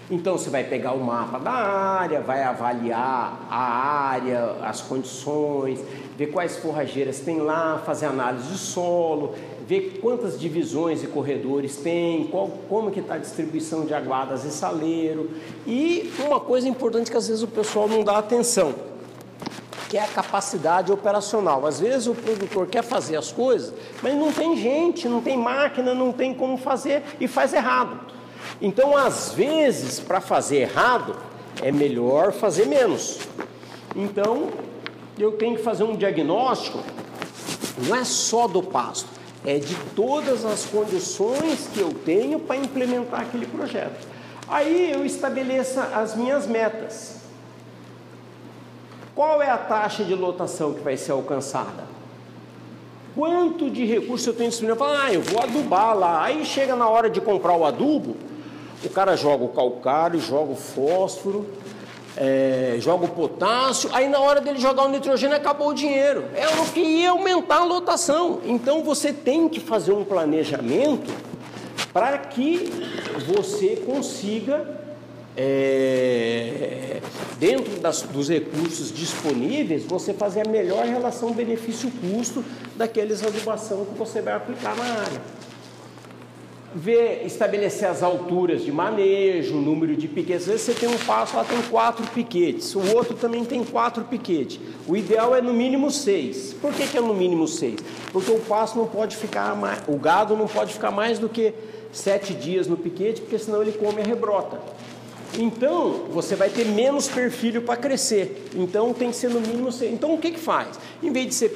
Então você vai pegar o mapa da área, vai avaliar a área, as condições, ver quais forrageiras tem lá, fazer análise de solo, ver quantas divisões e corredores tem, como que está a distribuição de aguadas e saleiro. E uma coisa importante que às vezes o pessoal não dá atenção, que é a capacidade operacional. Às vezes o produtor quer fazer as coisas, mas não tem gente, não tem máquina, não tem como fazer e faz errado. Então, às vezes, para fazer errado, é melhor fazer menos. Então, eu tenho que fazer um diagnóstico, não é só do pasto, é de todas as condições que eu tenho para implementar aquele projeto. Aí eu estabeleço as minhas metas. Qual é a taxa de lotação que vai ser alcançada? Quanto de recurso eu tenho disponível? Eu vou adubar lá. Aí chega na hora de comprar o adubo, o cara joga o calcário, joga o fósforo, joga o potássio, aí na hora dele jogar o nitrogênio acabou o dinheiro. É o que ia aumentar a lotação. Então você tem que fazer um planejamento para que você consiga dentro dos recursos disponíveis, você fazer a melhor relação benefício-custo daqueles adubação que você vai aplicar na área. Estabelecer as alturas de manejo, o número de piquetes. Às vezes você tem um pasto, lá tem 4 piquetes, o outro também tem 4 piquetes. O ideal é no mínimo 6. Por que é no mínimo 6? Porque o pasto não pode ficar mais, o gado não pode ficar mais do que 7 dias no piquete, porque senão ele come a rebrota. Então, você vai ter menos perfilho para crescer. Então, tem que ser no mínimo 6. Então, o que faz? Em vez de você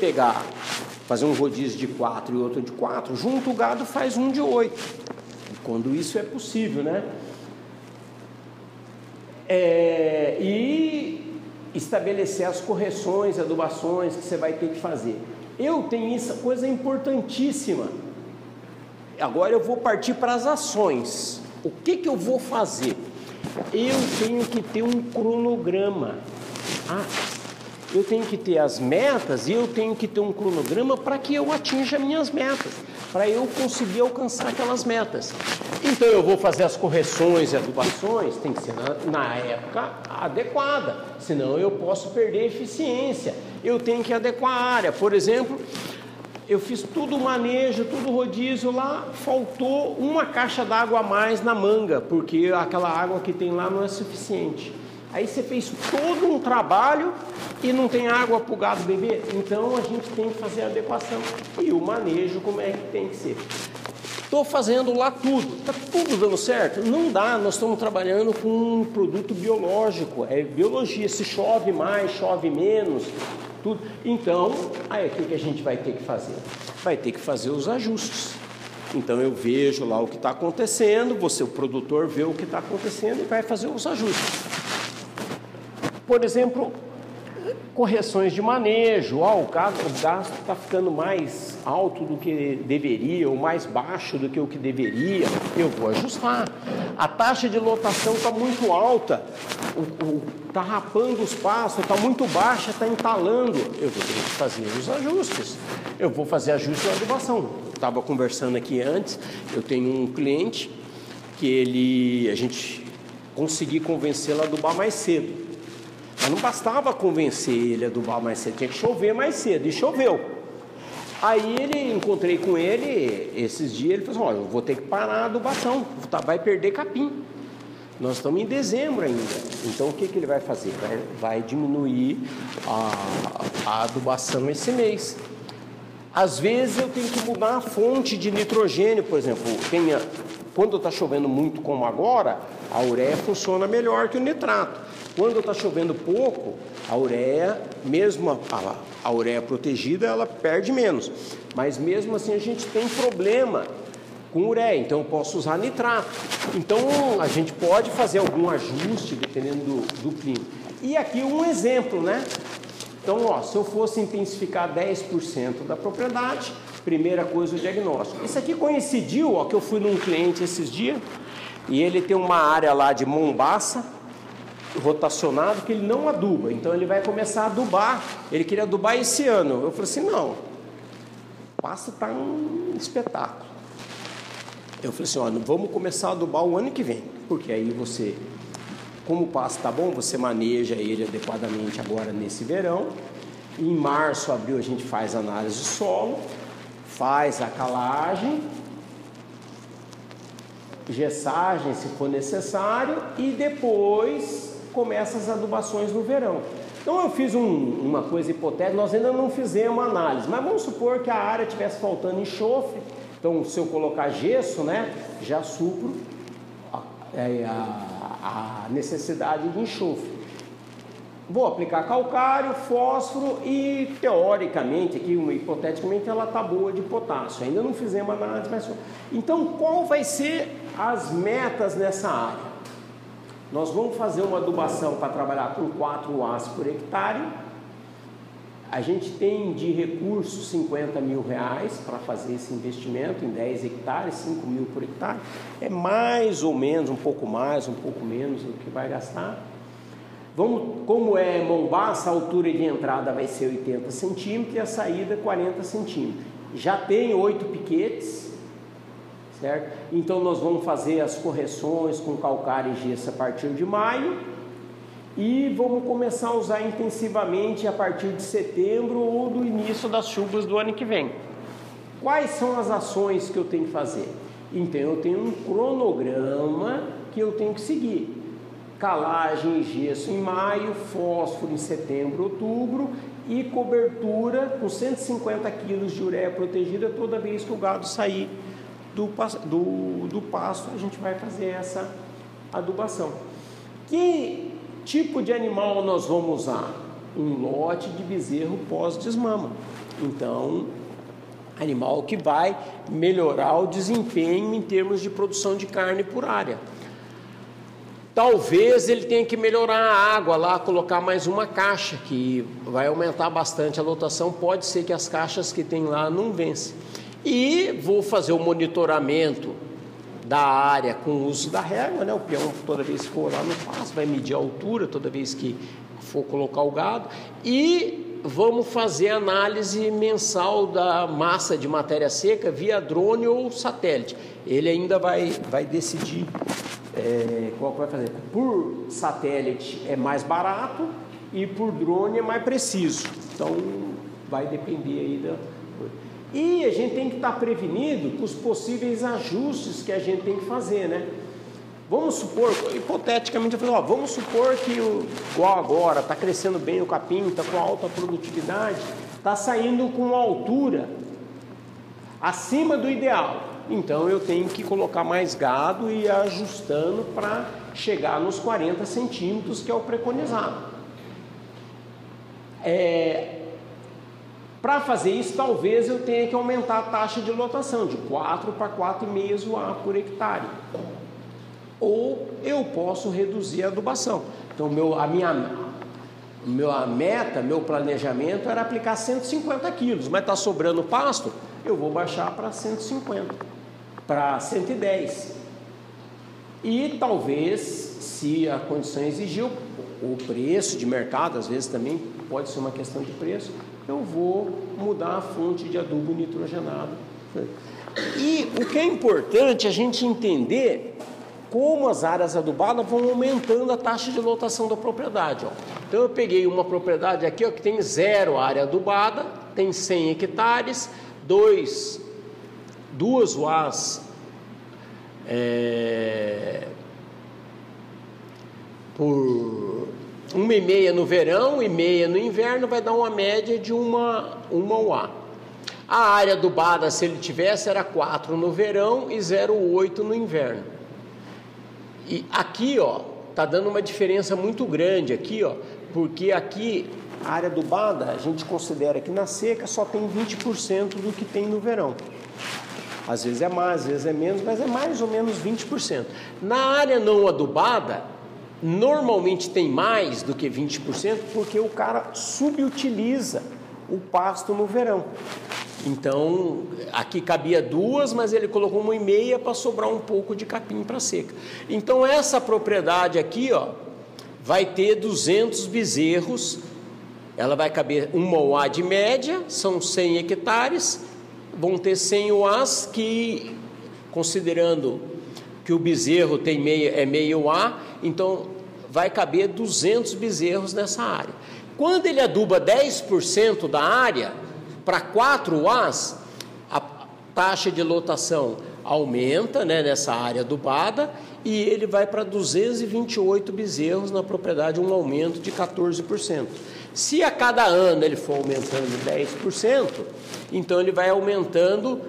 fazer um rodízio de 4 e outro de 4, junto o gado, faz um de 8. Quando isso é possível, né? E estabelecer as correções, adubações que você vai ter que fazer. Eu tenho isso, coisa importantíssima. Agora eu vou partir para as ações. O que eu vou fazer? Eu tenho que ter um cronograma. Eu tenho que ter as metas e eu tenho que ter um cronograma para que eu atinja minhas metas, para eu conseguir alcançar aquelas metas. Então eu vou fazer as correções e adubações, tem que ser na época adequada, senão eu posso perder eficiência. Eu tenho que adequar a área. Por exemplo, eu fiz tudo manejo, tudo rodízio lá, faltou uma caixa d'água a mais na manga, porque aquela água que tem lá não é suficiente. Aí você fez todo um trabalho e não tem água para o gado beber. Então a gente tem que fazer a adequação. E o manejo, como é que tem que ser? Estou fazendo lá tudo. Está tudo dando certo? Não dá, nós estamos trabalhando com um produto biológico. É biologia, se chove mais, chove menos, tudo. Então, aí o que a gente vai ter que fazer? Vai ter que fazer os ajustes. Então eu vejo lá o que está acontecendo, o produtor vê o que está acontecendo e vai fazer os ajustes. Por exemplo, correções de manejo. O gasto está ficando mais alto do que deveria, ou mais baixo do que o que deveria, eu vou ajustar. A taxa de lotação está muito alta, está rapando os pastos, está muito baixa, está entalando, eu vou ter que fazer os ajustes. Eu vou fazer ajuste na adubação. Estava conversando aqui antes, eu tenho um cliente que a gente conseguiu convencê-lo a adubar mais cedo. Mas não bastava convencer ele a adubar mais cedo, tinha que chover mais cedo, e choveu. Aí encontrei com ele esses dias, ele falou assim, eu vou ter que parar a adubação, vai perder capim. Nós estamos em dezembro ainda, então o que ele vai fazer? Vai diminuir a adubação esse mês. Às vezes eu tenho que mudar a fonte de nitrogênio, por exemplo, quando está chovendo muito como agora, a ureia funciona melhor que o nitrato. Quando está chovendo pouco, a ureia, mesmo a ureia protegida, ela perde menos. Mas mesmo assim a gente tem problema com ureia, então eu posso usar nitrato. Então a gente pode fazer algum ajuste dependendo do clima. E aqui um exemplo, né? Então, se eu fosse intensificar 10% da propriedade, primeira coisa, o diagnóstico. Isso aqui coincidiu, que eu fui num cliente esses dias, e ele tem uma área lá de mombaça, rotacionado, que ele não aduba, então ele vai começar a adubar. Ele queria adubar esse ano. Eu falei assim, não, o pasto está um espetáculo. Eu falei assim, vamos começar a adubar o ano que vem, porque aí você, como o pasto está bom, você maneja ele adequadamente agora nesse verão. Em março, abril, a gente faz análise de solo, faz a calagem, gessagem se for necessário, e depois começa as adubações no verão. Então eu fiz uma coisa hipotética, nós ainda não fizemos análise, mas vamos supor que a área estivesse faltando enxofre. Então se eu colocar gesso, né, já supro a necessidade de enxofre. Vou aplicar calcário, fósforo e teoricamente, aqui hipoteticamente, ela está boa de potássio. Ainda não fizemos análise, mas... Então qual vai ser as metas nessa área? Nós vamos fazer uma adubação para trabalhar com 4 As por hectare. A gente tem de recursos R$50 mil para fazer esse investimento em 10 hectares, 5 mil por hectare. É mais ou menos, um pouco mais, um pouco menos do que vai gastar. Como é mombaça, a altura de entrada vai ser 80 centímetros e a saída 40 centímetros. Já tem 8 piquetes, certo? Então nós vamos fazer as correções com calcário e gesso a partir de maio e vamos começar a usar intensivamente a partir de setembro ou do início das chuvas do ano que vem. Quais são as ações que eu tenho que fazer? Então eu tenho um cronograma que eu tenho que seguir. Calagem e gesso em maio, fósforo em setembro, outubro e cobertura com 150 kg de ureia protegida toda vez que o gado sair do pasto, a gente vai fazer essa adubação. Que tipo de animal nós vamos usar? Um lote de bezerro pós-desmama. Então, animal que vai melhorar o desempenho em termos de produção de carne por área. Talvez ele tenha que melhorar a água lá, colocar mais uma caixa, que vai aumentar bastante a lotação. Pode ser que as caixas que tem lá não vencem. E vou fazer o monitoramento da área com o uso da régua, né? O peão, toda vez que for lá no pasto, vai medir a altura, toda vez que for colocar o gado. E vamos fazer análise mensal da massa de matéria seca via drone ou satélite. Ele ainda vai decidir qual que vai fazer. Por satélite é mais barato e por drone é mais preciso. Então vai depender aí da... E a gente tem que estar prevenido com os possíveis ajustes que a gente tem que fazer, né? Vamos supor, hipoteticamente, vamos supor que igual agora, está crescendo bem o capim, está com alta produtividade, está saindo com uma altura acima do ideal. Então eu tenho que colocar mais gado e ir ajustando para chegar nos 40 centímetros, que é o preconizado. Para fazer isso, talvez eu tenha que aumentar a taxa de lotação de 4 para 4,5 zoar por hectare. Ou eu posso reduzir a adubação. Então, a meta, meu planejamento era aplicar 150 quilos, mas está sobrando pasto, eu vou baixar para 150, para 110. E talvez, se a condição exigir, o preço de mercado, às vezes também pode ser uma questão de preço, eu vou mudar a fonte de adubo nitrogenado. E o que é importante a gente entender como as áreas adubadas vão aumentando a taxa de lotação da propriedade. Então eu peguei uma propriedade aqui que tem 0 área adubada, tem 100 hectares, 2 UAs por 1,5 no verão e meia no inverno, vai dar uma média de uma UA. A área adubada, se ele tivesse, era 4 no verão e 0,8 no inverno. E aqui, tá dando uma diferença muito grande aqui, porque aqui a área adubada, a gente considera que na seca só tem 20% do que tem no verão. Às vezes é mais, às vezes é menos, mas é mais ou menos 20%. Na área não adubada, normalmente tem mais do que 20%, porque o cara subutiliza o pasto no verão. Então, aqui cabia 2, mas ele colocou 1,5 para sobrar um pouco de capim para seca. Então, essa propriedade aqui, vai ter 200 bezerros, ela vai caber 1 UA de média, são 100 hectares, vão ter 100 UAs que, considerando que o bezerro tem meio UA, então vai caber 200 bezerros nessa área. Quando ele aduba 10% da área para 4 UAs, a taxa de lotação aumenta, né, nessa área adubada, e ele vai para 228 bezerros na propriedade, um aumento de 14%. Se a cada ano ele for aumentando 10%, então ele vai aumentando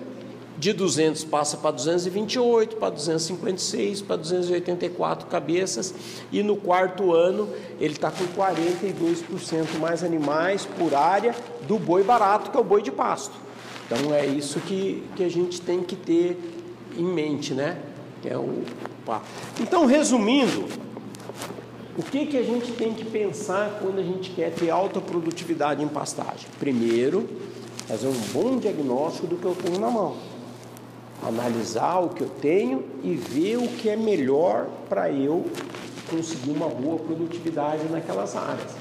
de 200, passa para 228, para 256, para 284 cabeças, e no 4º ano ele está com 42% mais animais por área do boi barato, que é o boi de pasto. Então é isso que a gente tem que ter em mente, né? Então, resumindo, o que a gente tem que pensar quando a gente quer ter alta produtividade em pastagem? Primeiro, fazer um bom diagnóstico do que eu tenho na mão. Analisar o que eu tenho e ver o que é melhor para eu conseguir uma boa produtividade naquelas áreas.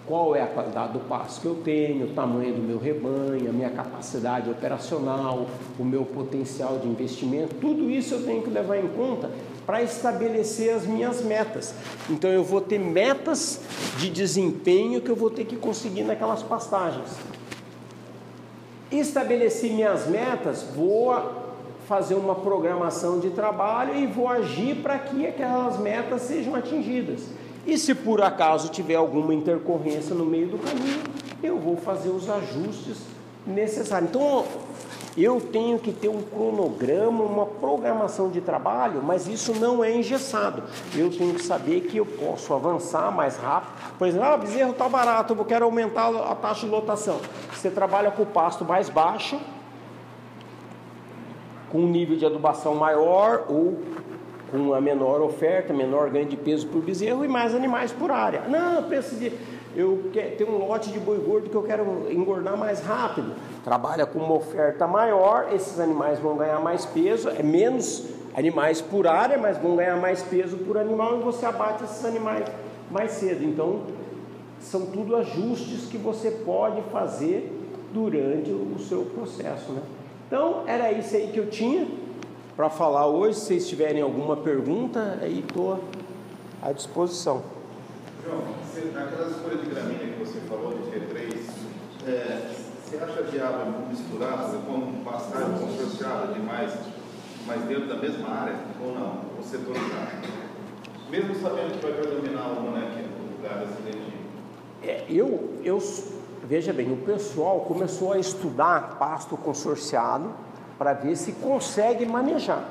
qual é a qualidade do pasto que eu tenho, o tamanho do meu rebanho, a minha capacidade operacional, o meu potencial de investimento, tudo isso eu tenho que levar em conta para estabelecer as minhas metas. Então eu vou ter metas de desempenho que eu vou ter que conseguir naquelas pastagens. Estabeleci minhas metas, vou fazer uma programação de trabalho e vou agir para que aquelas metas sejam atingidas. E se por acaso tiver alguma intercorrência no meio do caminho, eu vou fazer os ajustes necessários. Então, eu tenho que ter um cronograma, uma programação de trabalho, mas isso não é engessado. Eu tenho que saber que eu posso avançar mais rápido. Por exemplo, bezerro está barato, eu quero aumentar a taxa de lotação. Você trabalha com o pasto mais baixo, com um nível de adubação maior ou com a menor oferta, menor ganho de peso por bezerro e mais animais por área. Não, eu tenho um lote de boi gordo que eu quero engordar mais rápido. Trabalha com uma oferta maior, esses animais vão ganhar mais peso, é menos animais por área, mas vão ganhar mais peso por animal e você abate esses animais mais cedo. Então, são tudo ajustes que você pode fazer durante o seu processo, né? Então, era isso aí que eu tinha para falar hoje. Se vocês tiverem alguma pergunta, aí estou à disposição. João, naquela escolha de gramínea que você falou, de T3, você acha viável misturar, como pastagem consorciada demais, mas dentro da mesma área, ou não? Ou setorizar? Mesmo sabendo que vai predominar uma, né, aqui no lugar desse veja bem, o pessoal começou a estudar pasto consorciado para ver se consegue manejar.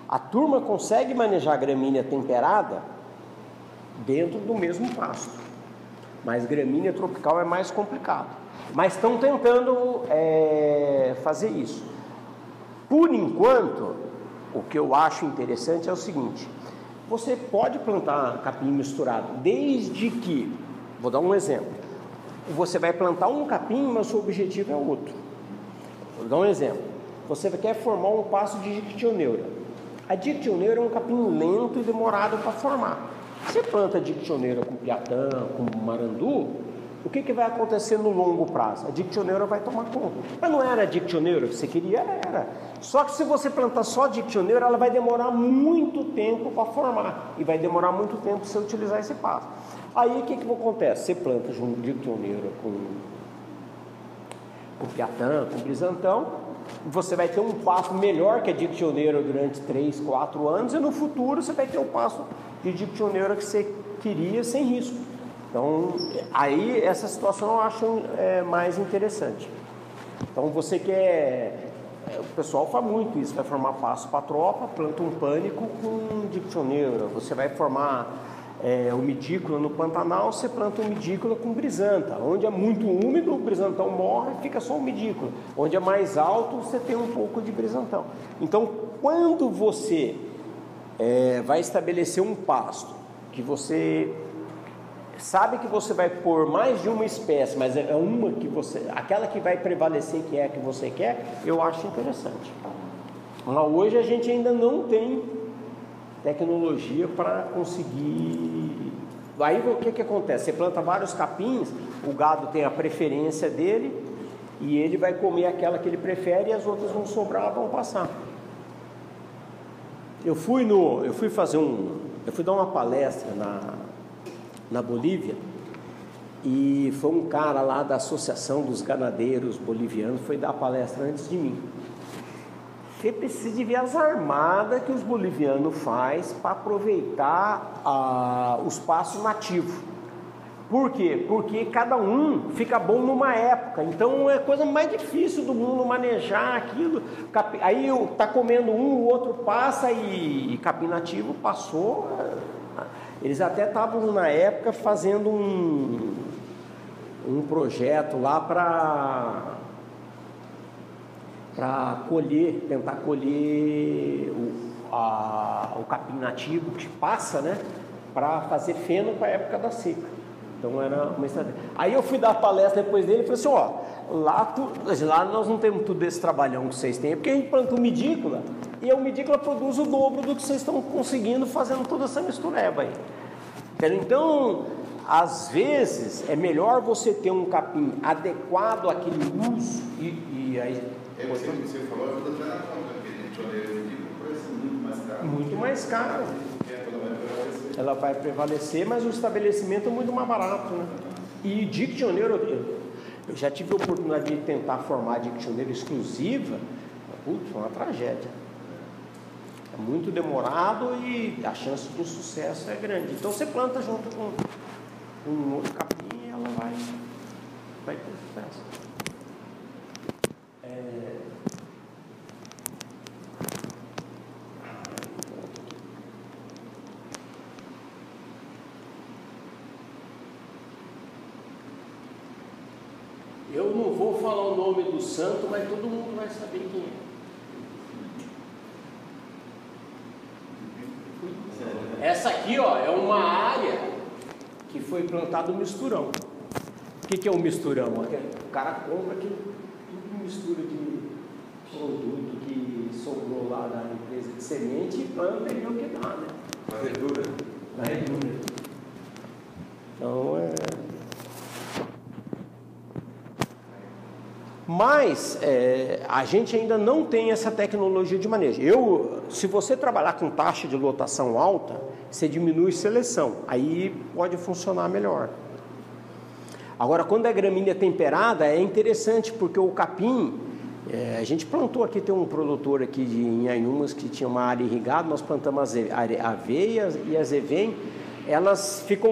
A turma consegue manejar gramínea temperada dentro do mesmo pasto, mas gramínea tropical é mais complicado. Mas estão tentando fazer isso. Por enquanto, o que eu acho interessante é o seguinte: você pode plantar capim misturado, desde que, vou dar um exemplo, você vai plantar um capim, mas o seu objetivo é outro. Vou dar um exemplo. Você quer formar um pasto de dictioneura. A dictioneura é um capim lento e demorado para formar. Você planta dictioneura com piatã, com marandu, o que vai acontecer no longo prazo? A dictioneura vai tomar conta. Mas não era a dictioneira que você queria? Era. Só que se você plantar só dictioneura, ela vai demorar muito tempo para formar. E vai demorar muito tempo para você utilizar esse pasto. Aí o que acontece? Você planta junto dictioneira com piatã, com brisantão, você vai ter um pasto melhor que a dictioneira durante 3, 4 anos, e no futuro você vai ter o pasto de dictioneira que você queria sem risco. Então, aí essa situação eu acho mais interessante. Então, você quer... o pessoal faz muito isso, vai formar pasto para tropa, planta um pânico com dictioneira. Você vai formar umidícula no Pantanal, você planta umidícula com brisanta. Onde é muito úmido, o brisantão morre e fica só umidícula. Onde é mais alto, você tem um pouco de brisantão. Então, quando você vai estabelecer um pasto, que você sabe que você vai pôr mais de uma espécie, mas é uma que aquela que vai prevalecer, que é a que você quer, eu acho interessante. Mas hoje a gente ainda não tem tecnologia para conseguir. Aí o que acontece? Você planta vários capins, o gado tem a preferência dele e ele vai comer aquela que ele prefere e as outras vão sobrar, vão passar. Eu fui dar uma palestra na Bolívia, e foi um cara lá da Associação dos Ganadeiros Bolivianos, foi dar a palestra antes de mim. Você precisa de ver as armadas que os bolivianos fazem para aproveitar os pastos nativos. Por quê? Porque cada um fica bom numa época. Então é a coisa mais difícil do mundo manejar aquilo. Aí tá comendo um, o outro passa e capim nativo passou. Eles até estavam na época fazendo um projeto lá para tentar colher o capim nativo que passa, né? Para fazer feno para a época da seca. Então era uma estratégia. Aí eu fui dar a palestra depois dele e falei assim, lá nós não temos tudo esse trabalhão que vocês têm, porque a gente planta umidícula e a umidícula produz o dobro do que vocês estão conseguindo fazendo toda essa mistureba aí. Então, às vezes é melhor você ter um capim adequado àquele uso e aí... Você falou, eu estou até na conta, porque o preço é muito mais caro. Muito mais caro. Ela vai prevalecer, mas o estabelecimento é muito mais barato, né? E dictioneiro, eu já tive a oportunidade de tentar formar dictioneiro exclusiva, putz, foi uma tragédia. É muito demorado e a chance de sucesso é grande. Então você planta junto com um outro capim e ela vai ter sucesso. Eu não vou falar o nome do santo, mas todo mundo vai saber quem é. Essa aqui, ó, é uma área que foi plantado um misturão. O que é um misturão? O cara compra aquilo, tudo mistura de produto que sobrou lá da empresa de semente e planta e é o que dá, né? Varredura. Então Mas a gente ainda não tem essa tecnologia de manejo. Se você trabalhar com taxa de lotação alta, você diminui seleção, aí pode funcionar melhor. Agora, quando é gramínea temperada, é interessante porque o capim, a gente plantou aqui, tem um produtor aqui em Anhumas que tinha uma área irrigada, nós plantamos aveia e azevém, elas ficam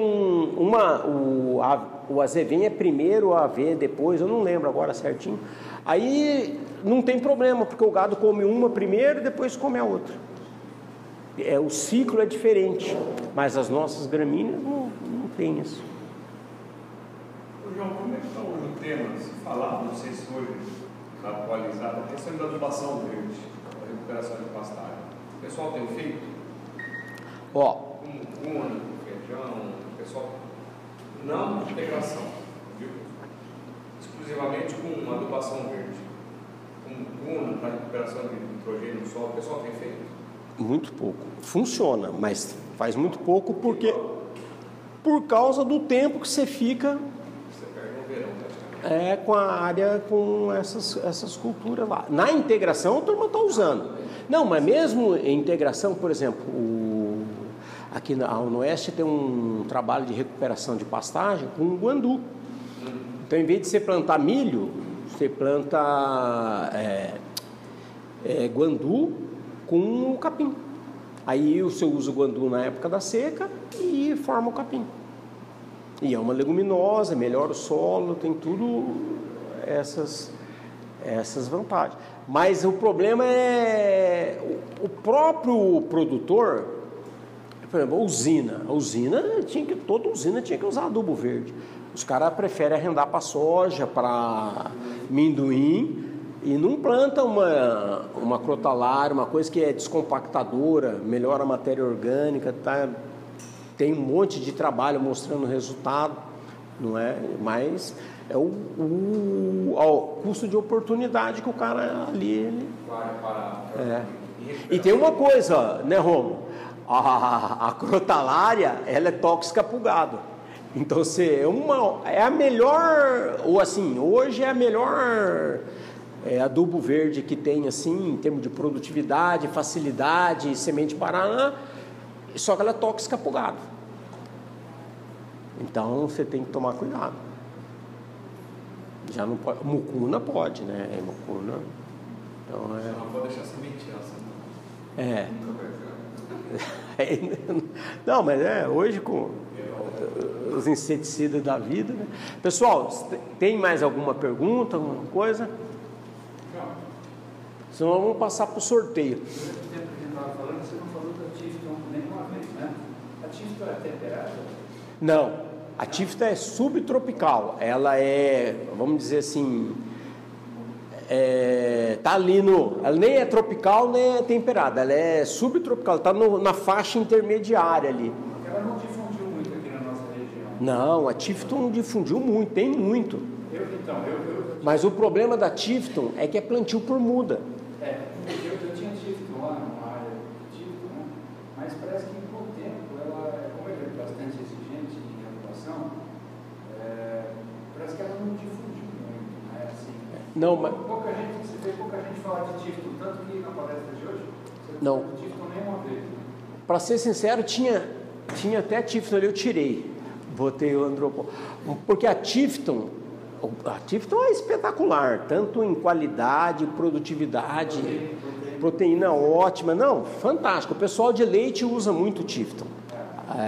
o azevém é primeiro, a aveia depois, eu não lembro agora certinho. Aí não tem problema, porque o gado come uma primeiro e depois come a outra. O ciclo é diferente, mas as nossas gramíneas não tem isso. João, como é que está hoje o tema? Se falar, não sei se hoje está atualizado, a questão da adubação verde, a recuperação de pastagem. O pessoal tem feito? Como feijão, o pessoal não de integração, viu? Exclusivamente com adubação verde. Com cuna para recuperação de nitrogênio no solo, o pessoal tem feito? Muito pouco. Funciona, mas faz muito pouco por causa do tempo que você fica com a área, com essas culturas lá. Na integração a turma está usando. Não, mas mesmo em integração, por exemplo, aqui no Oeste tem um trabalho de recuperação de pastagem com o guandu. Então, em vez de você plantar milho, você planta guandu com o capim. Aí você usa o guandu na época da seca e forma o capim. E é uma leguminosa, melhora o solo, tem tudo essas vantagens. Mas o problema é o próprio produtor. Por exemplo, a usina toda usina tinha que usar adubo verde. Os caras preferem arrendar para soja, para amendoim, e não plantam uma crotalária, uma coisa que é descompactadora, melhora a matéria orgânica, tá? Tem um monte de trabalho mostrando o resultado, não é? Mas é o custo de oportunidade que o cara ali... E tem uma coisa, né, Romo? A crotalária, ela é tóxica para o gado. Então, é a melhor, ou assim, hoje é a melhor adubo verde que tem, assim, em termos de produtividade, facilidade, semente Paraná, só que ela é tóxica para o gado. Então, você tem que tomar cuidado. Já não pode, mucuna pode, né? Mucuna. Então, não pode deixar sementear, Não, mas hoje com os inseticidas da vida, né? Pessoal, tem mais alguma pergunta, alguma coisa? Senão vamos passar para o sorteio. Durante o tempo que a gente estava falando, você não falou da Tifton nenhuma vez, né? A Tifton é temperada? Não, a Tifton é subtropical. Ela vamos dizer assim, tá ali ela nem é tropical nem é temperada, ela é subtropical, está na faixa intermediária ali. Ela não difundiu muito aqui na nossa região. Não, a Tifton difundiu muito, tem muito. Mas o problema da Tifton é que é plantio por muda. Eu tinha Tifton lá numa área de Tifton, né? Mas parece que com o tempo, como ela é bastante exigente em adubação, Não, mas... Você vê pouca gente falar de Tifton, tanto que na palestra de hoje, você não falou de Tifton nenhuma vez. Para ser sincero, tinha até Tifton ali, eu tirei. Botei o Andropon. Porque a Tifton é espetacular, tanto em qualidade, produtividade, proteína ótima. Não, fantástico. O pessoal de leite usa muito Tifton.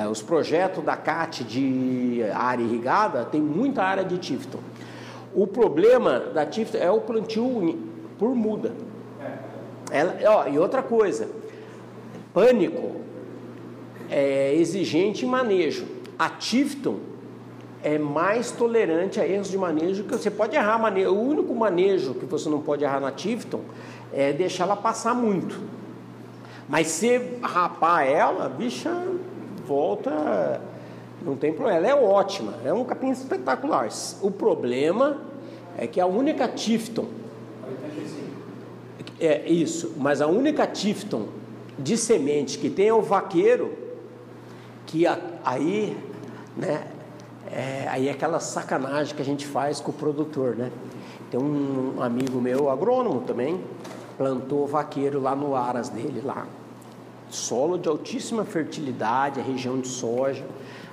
Os projetos da CAT de área irrigada tem muita área de Tifton. O problema da Tifton é o plantio por muda. E outra coisa, pânico é exigente em manejo. A Tifton é mais tolerante a erros de manejo, que você pode errar manejo. O único manejo que você não pode errar na Tifton é deixar ela passar muito. Mas se rapar ela, bicha, volta, não tem problema. Ela é ótima, é um capim espetacular. O problema é que a única Tifton, mas a única Tifton de semente que tem é o vaqueiro, que aí, né, aí é aquela sacanagem que a gente faz com o produtor, né? Tem um amigo meu, agrônomo também, plantou vaqueiro lá no aras dele, lá. Solo de altíssima fertilidade, a região de soja.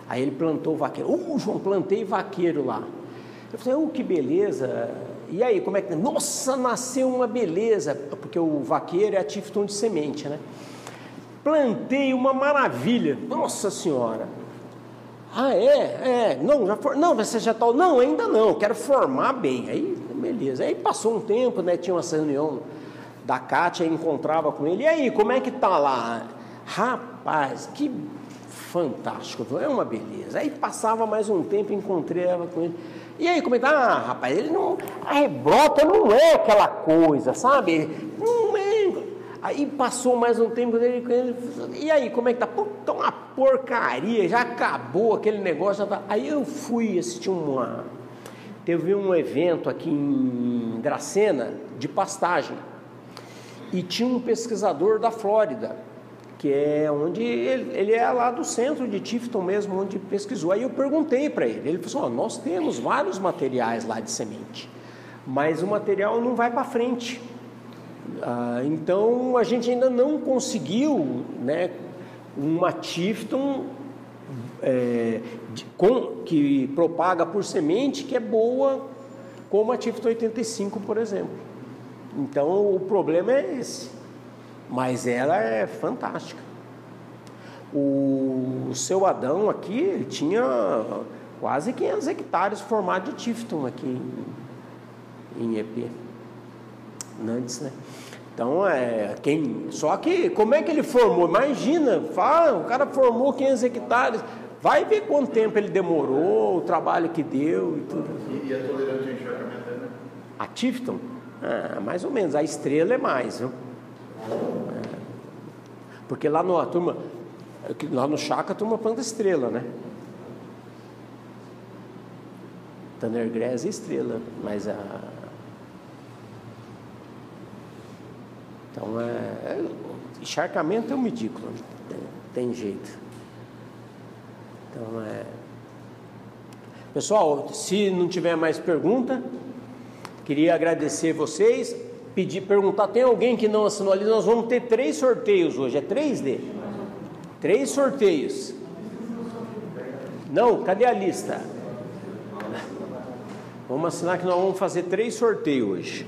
Aí ele plantou vaqueiro. João, plantei vaqueiro lá. Eu falei, que beleza. E aí, como é que... Nossa, nasceu uma beleza. Porque o vaqueiro é a Tifton de semente, né? Plantei uma maravilha. Nossa Senhora. Não, não, você já está... Não, ainda não, quero formar bem. Aí, beleza. Aí passou um tempo, né? Tinha uma reunião da Kátia, encontrava com ele. E aí, como é que tá lá? Rapaz, que fantástico, é uma beleza. Aí passava mais um tempo, encontrei ela com ele. E aí, como é que tá? Rapaz, ele não... A rebrota não é aquela coisa, sabe? Não é... Aí passou mais um tempo dele com ele. E aí, como é que tá? Puta, uma porcaria, já acabou aquele negócio. Já tá... Aí eu fui assistir teve um evento aqui em Dracena de pastagem. E tinha um pesquisador da Flórida, que é onde ele é lá do centro de Tifton mesmo, onde pesquisou. Aí eu perguntei para ele, ele falou assim, nós temos vários materiais lá de semente, mas o material não vai para frente. Então a gente ainda não conseguiu, né, uma Tifton que propaga por semente que é boa, como a Tifton 85, por exemplo. Então o problema é esse, mas ela é fantástica. O seu Adão aqui, ele tinha quase 500 hectares formados de Tifton aqui em EP, Nantes, né? Então só que como é que ele formou? Imagina, o cara formou 500 hectares, vai ver quanto tempo ele demorou, o trabalho que deu e tudo. E a tolerância ao encharcamento, né? A Tifton? Mais ou menos, a estrela é mais, viu? Porque lá no Chaca a turma planta estrela, né? Tanner Grass é estrela, mas então encharcamento é um medículo, tem jeito. Então pessoal, se não tiver mais pergunta, queria agradecer vocês, perguntar, tem alguém que não assinou ali? Nós vamos ter 3 sorteios hoje, 3D? 3 sorteios. Não, cadê a lista? Vamos assinar que nós vamos fazer 3 sorteios hoje.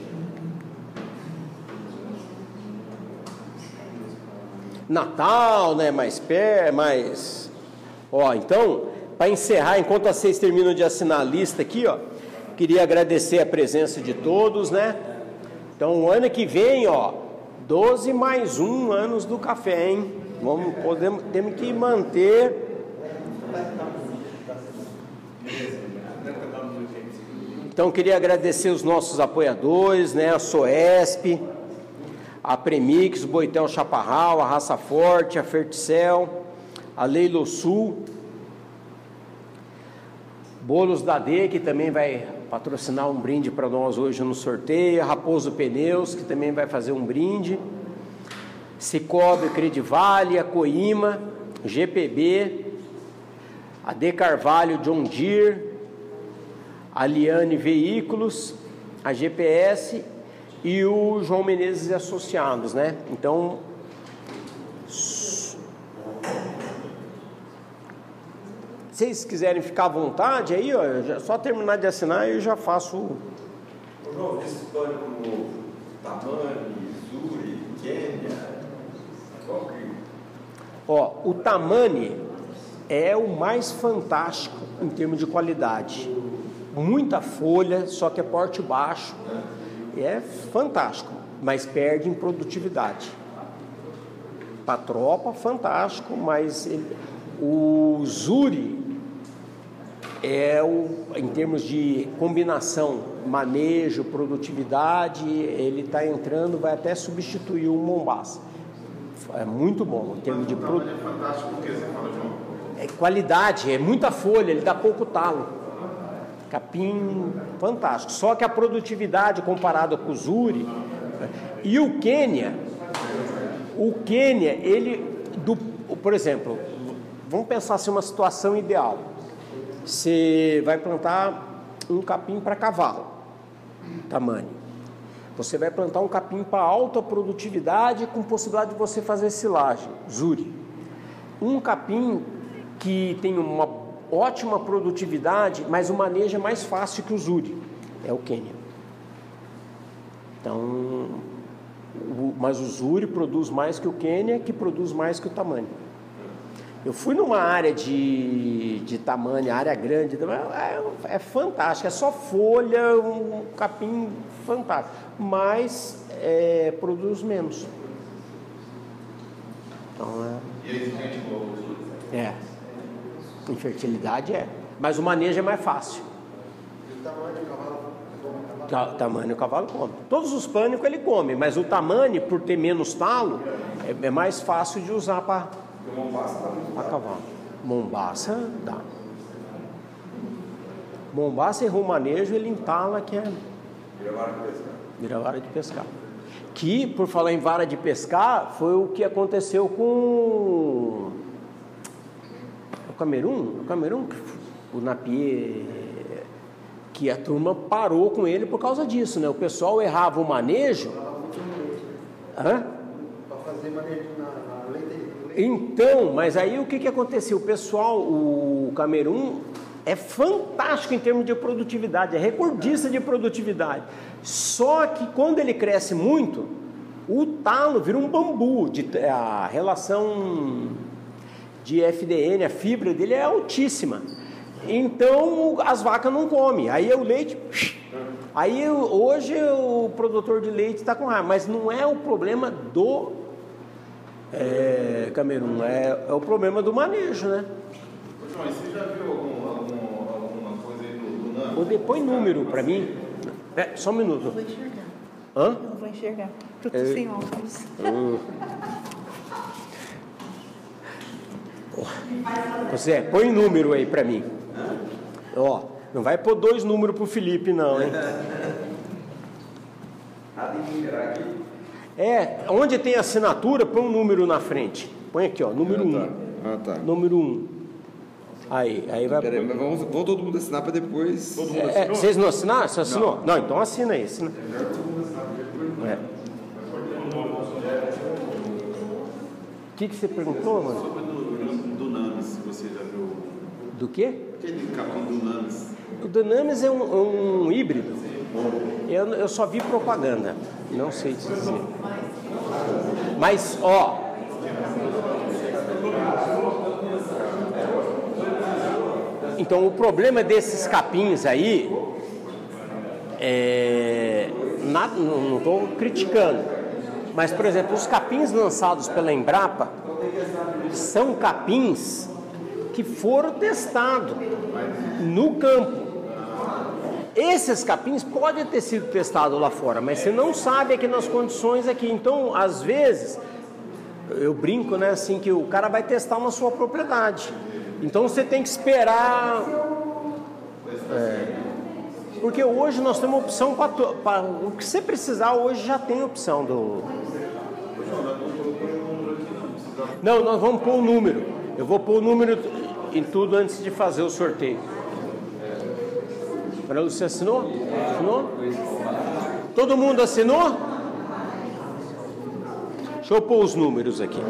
Natal, né? Mais então, para encerrar, enquanto vocês terminam de assinar a lista aqui, queria agradecer a presença de todos, né? Então, o ano que vem, 12 mais 1 anos do café, hein? Temos que manter. Então, queria agradecer os nossos apoiadores, né? A Soesp, a Premix, o Boitel Chaparral, a Raça Forte, a Ferticel, a Leilo Sul, Bolos da D, que também vai patrocinar um brinde para nós hoje no sorteio, a Raposo Pneus, que também vai fazer um brinde, Cicobi, Credivale, a Coima, GPB, a De Carvalho, John Deere, a Liane Veículos, a GPS e o João Menezes e Associados, né? Então, se vocês quiserem ficar à vontade aí, ó, é só terminar de assinar e eu já faço. Ô João, esse pânico novo, Tamani, Zuri, Quênia, qual que... Ó, o Tamani é o mais fantástico em termos de qualidade. Muita folha, só que é porte baixo. É fantástico, mas perde em produtividade. Para tropa, fantástico, mas o Zuri em termos de combinação, manejo, produtividade, ele está entrando, vai até substituir o Mombasa. É muito bom em termos de produto. É fantástico porque você fala, João. É qualidade, é muita folha, ele dá pouco talo. Capim fantástico. Só que a produtividade comparada com o Zuri e o Quênia, por exemplo, vamos pensar assim uma situação ideal. Você vai plantar um capim para cavalo, tamanho. Você vai plantar um capim para alta produtividade com possibilidade de você fazer silagem, Zuri. Um capim que tem uma ótima produtividade, mas o manejo é mais fácil que o Zuri, é o Quênia. Então, mas o Zuri produz mais que o Quênia, que produz mais que o Tamani. Eu fui numa área de Tamani, área grande, é fantástico, é só folha, um capim fantástico, mas produz menos. Então, E aí, gente, igual o Zuri? Infertilidade mas o manejo é mais fácil. E o tamanho do cavalo? O tamanho o cavalo come. Todos os pânicos ele come, mas o tamanho, por ter menos talo, é mais fácil de usar para cavalo. Mombasa dá. Mombasa errou o manejo, ele entala que é. Vira vara de pescar. Que, por falar em vara de pescar, foi o que aconteceu com o Camerun, o Napier, que a turma parou com ele por causa disso, né? O pessoal errava o manejo. Para fazer manejo na leite. Então, mas aí o que aconteceu? O Camerun é fantástico em termos de produtividade, é recordista de produtividade. Só que quando ele cresce muito, o talo vira um bambu, a relação de FDN, a fibra dele é altíssima. Então as vacas não comem. Aí o leite. Aí hoje o produtor de leite está com raiva, mas não é o problema do Camerun, é o problema do manejo, né? João, você já viu alguma coisa aí do NAMS? Ou depois número para mim. Só um minuto. Eu vou enxergar. Hã? Eu não vou enxergar. Eu tô sem óculos. Você põe número aí para mim. Ó, não vai pôr 2 números pro Felipe não, hein? Onde tem assinatura, põe um número na frente. Põe aqui, ó, número 1. Tá. Número 1. Aí vai. Peraí, mas vamos todo mundo assinar para depois. Vocês não assinaram? Você assinou? Não, então assina aí. Assina. O que você perguntou, mano? Sobre do NAMS, você já viu? Do quê? Aquele capim do NAMS. O Dunamis é um híbrido. Eu só vi propaganda. Não sei te dizer. Mas, ó. Então, o problema desses capins aí não estou criticando, mas, por exemplo, os capins lançados pela Embrapa são capins que foram testados no campo. Esses capins podem ter sido testados lá fora, mas você não sabe aqui nas condições aqui. Então, às vezes, eu brinco, né, assim, que o cara vai testar na sua propriedade. Então você tem que esperar. Porque hoje nós temos opção para o que você precisar, hoje já tem opção do. Não, nós vamos pôr o número. Eu vou pôr o número em tudo antes de fazer o sorteio. Maria Lúcia assinou? Assinou? Todo mundo assinou? Deixa eu pôr os números aqui.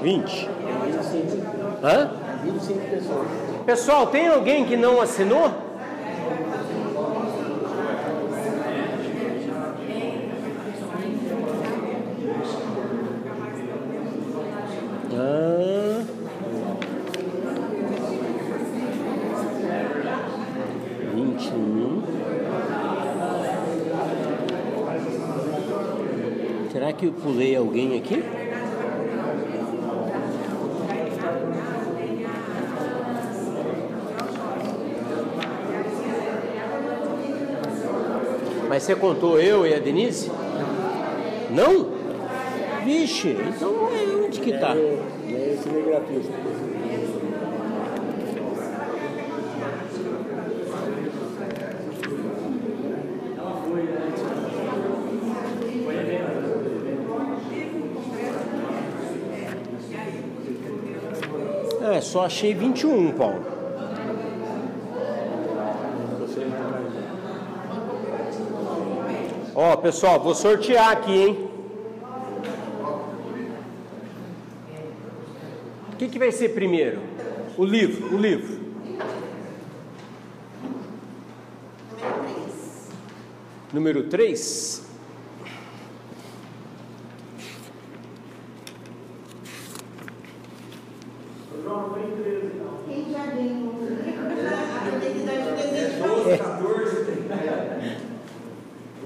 Vinte. Hã? 25 pessoas. Pessoal, tem alguém que não assinou? Ah. 21. Será que eu pulei alguém aqui? Mas você contou eu e a Denise? Não? Vixe, então onde que tá? É cinegrafista. É, só achei 21, Paulo. Ó, pessoal, vou sortear aqui, hein? O que vai ser primeiro? O livro. Número 3. Quem já ganhou o livro,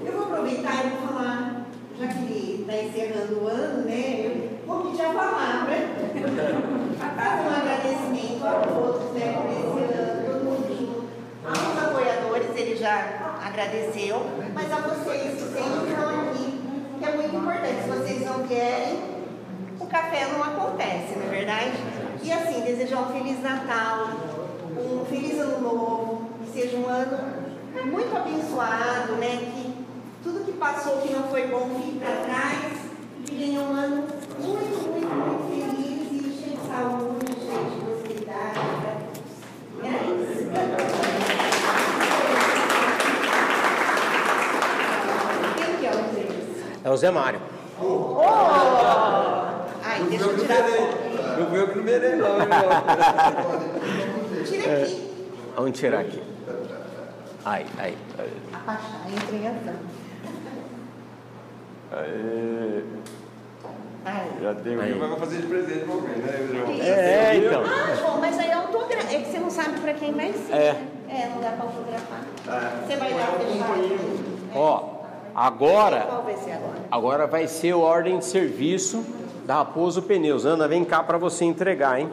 eu vou aproveitar e vou falar, já que está encerrando o ano, né? Eu vou pedir a palavra. Fazer um agradecimento a todos, né, por esse ano, todo mundo. Aos apoiadores, ele já agradeceu, mas a vocês que sempre estão aqui, que é muito importante. Se vocês não querem, o café não acontece, não é verdade? E assim, desejar um Feliz Natal, um Feliz Ano Novo, que seja um ano muito abençoado, né? Que tudo que passou que não foi bom fique para trás, que venha um ano muito, muito, muito feliz e cheio de saúde, cheio de prosperidade. É isso. Quem que é o deles? É o Zé Mário. Oh! Ai, deixa eu tirar a foto. Eu fui o primeiro, não. Tira aqui. Vamos tirar aqui. Ai. Abaixar, entrei a ação. Já tem um que vai fazer de presente pra alguém, né, João? É, então. Ah, João, mas aí autografo. É que você não sabe pra quem vai ser. É, não dá pra autografar. Você vai dar fechado. Ó, agora. Qual vai ser agora? Agora vai ser a ordem de serviço da Raposo Pneus. Ana, vem cá para você entregar, hein?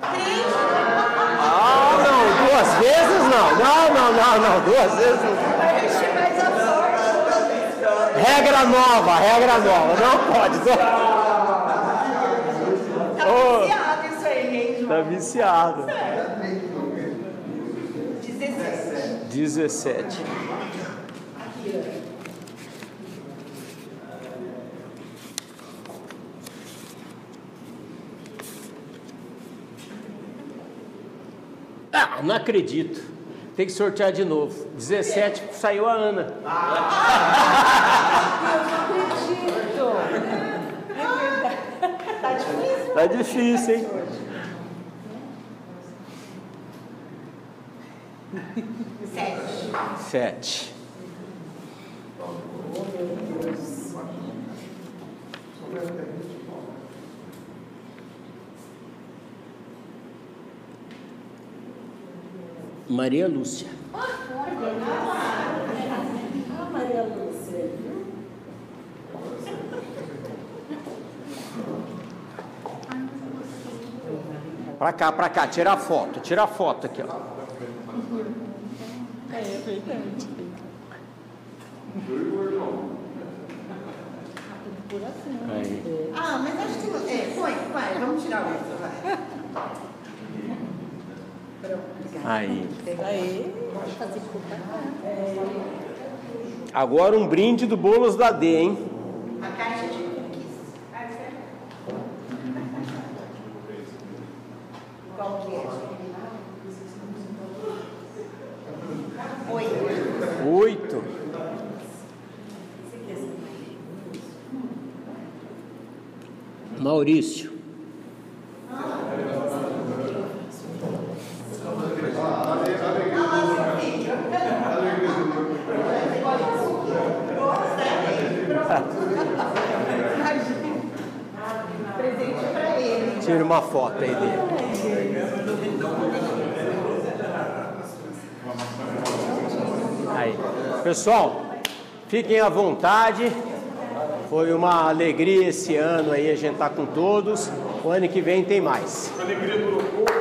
Ah, não, 2 vezes não. Não, 2 vezes não. Regra nova, não pode. Tá viciado isso aí, hein, João? Tá viciado. 17. Ah, não acredito. Tem que sortear de novo. 17 saiu a Ana. Eu não acredito. É verdade. Tá difícil. Tá difícil, hein? Sete. Maria Lúcia. Maria Lúcia. Pra cá, tira a foto aqui, ó. É verdade. Aí. Ah, mas acho que não. Põe, vai, vamos tirar o outro, vai. Aí. Aí, fazer Agora um brinde do Bolos da D, hein? A caixa de cookies. Qual que é? 8. Maurício. Presente pra ele. Tira uma foto aí dele. Aí. Pessoal, fiquem à vontade. Foi uma alegria esse ano aí, a gente tá com todos. O ano que vem tem mais. A alegria durou pouco.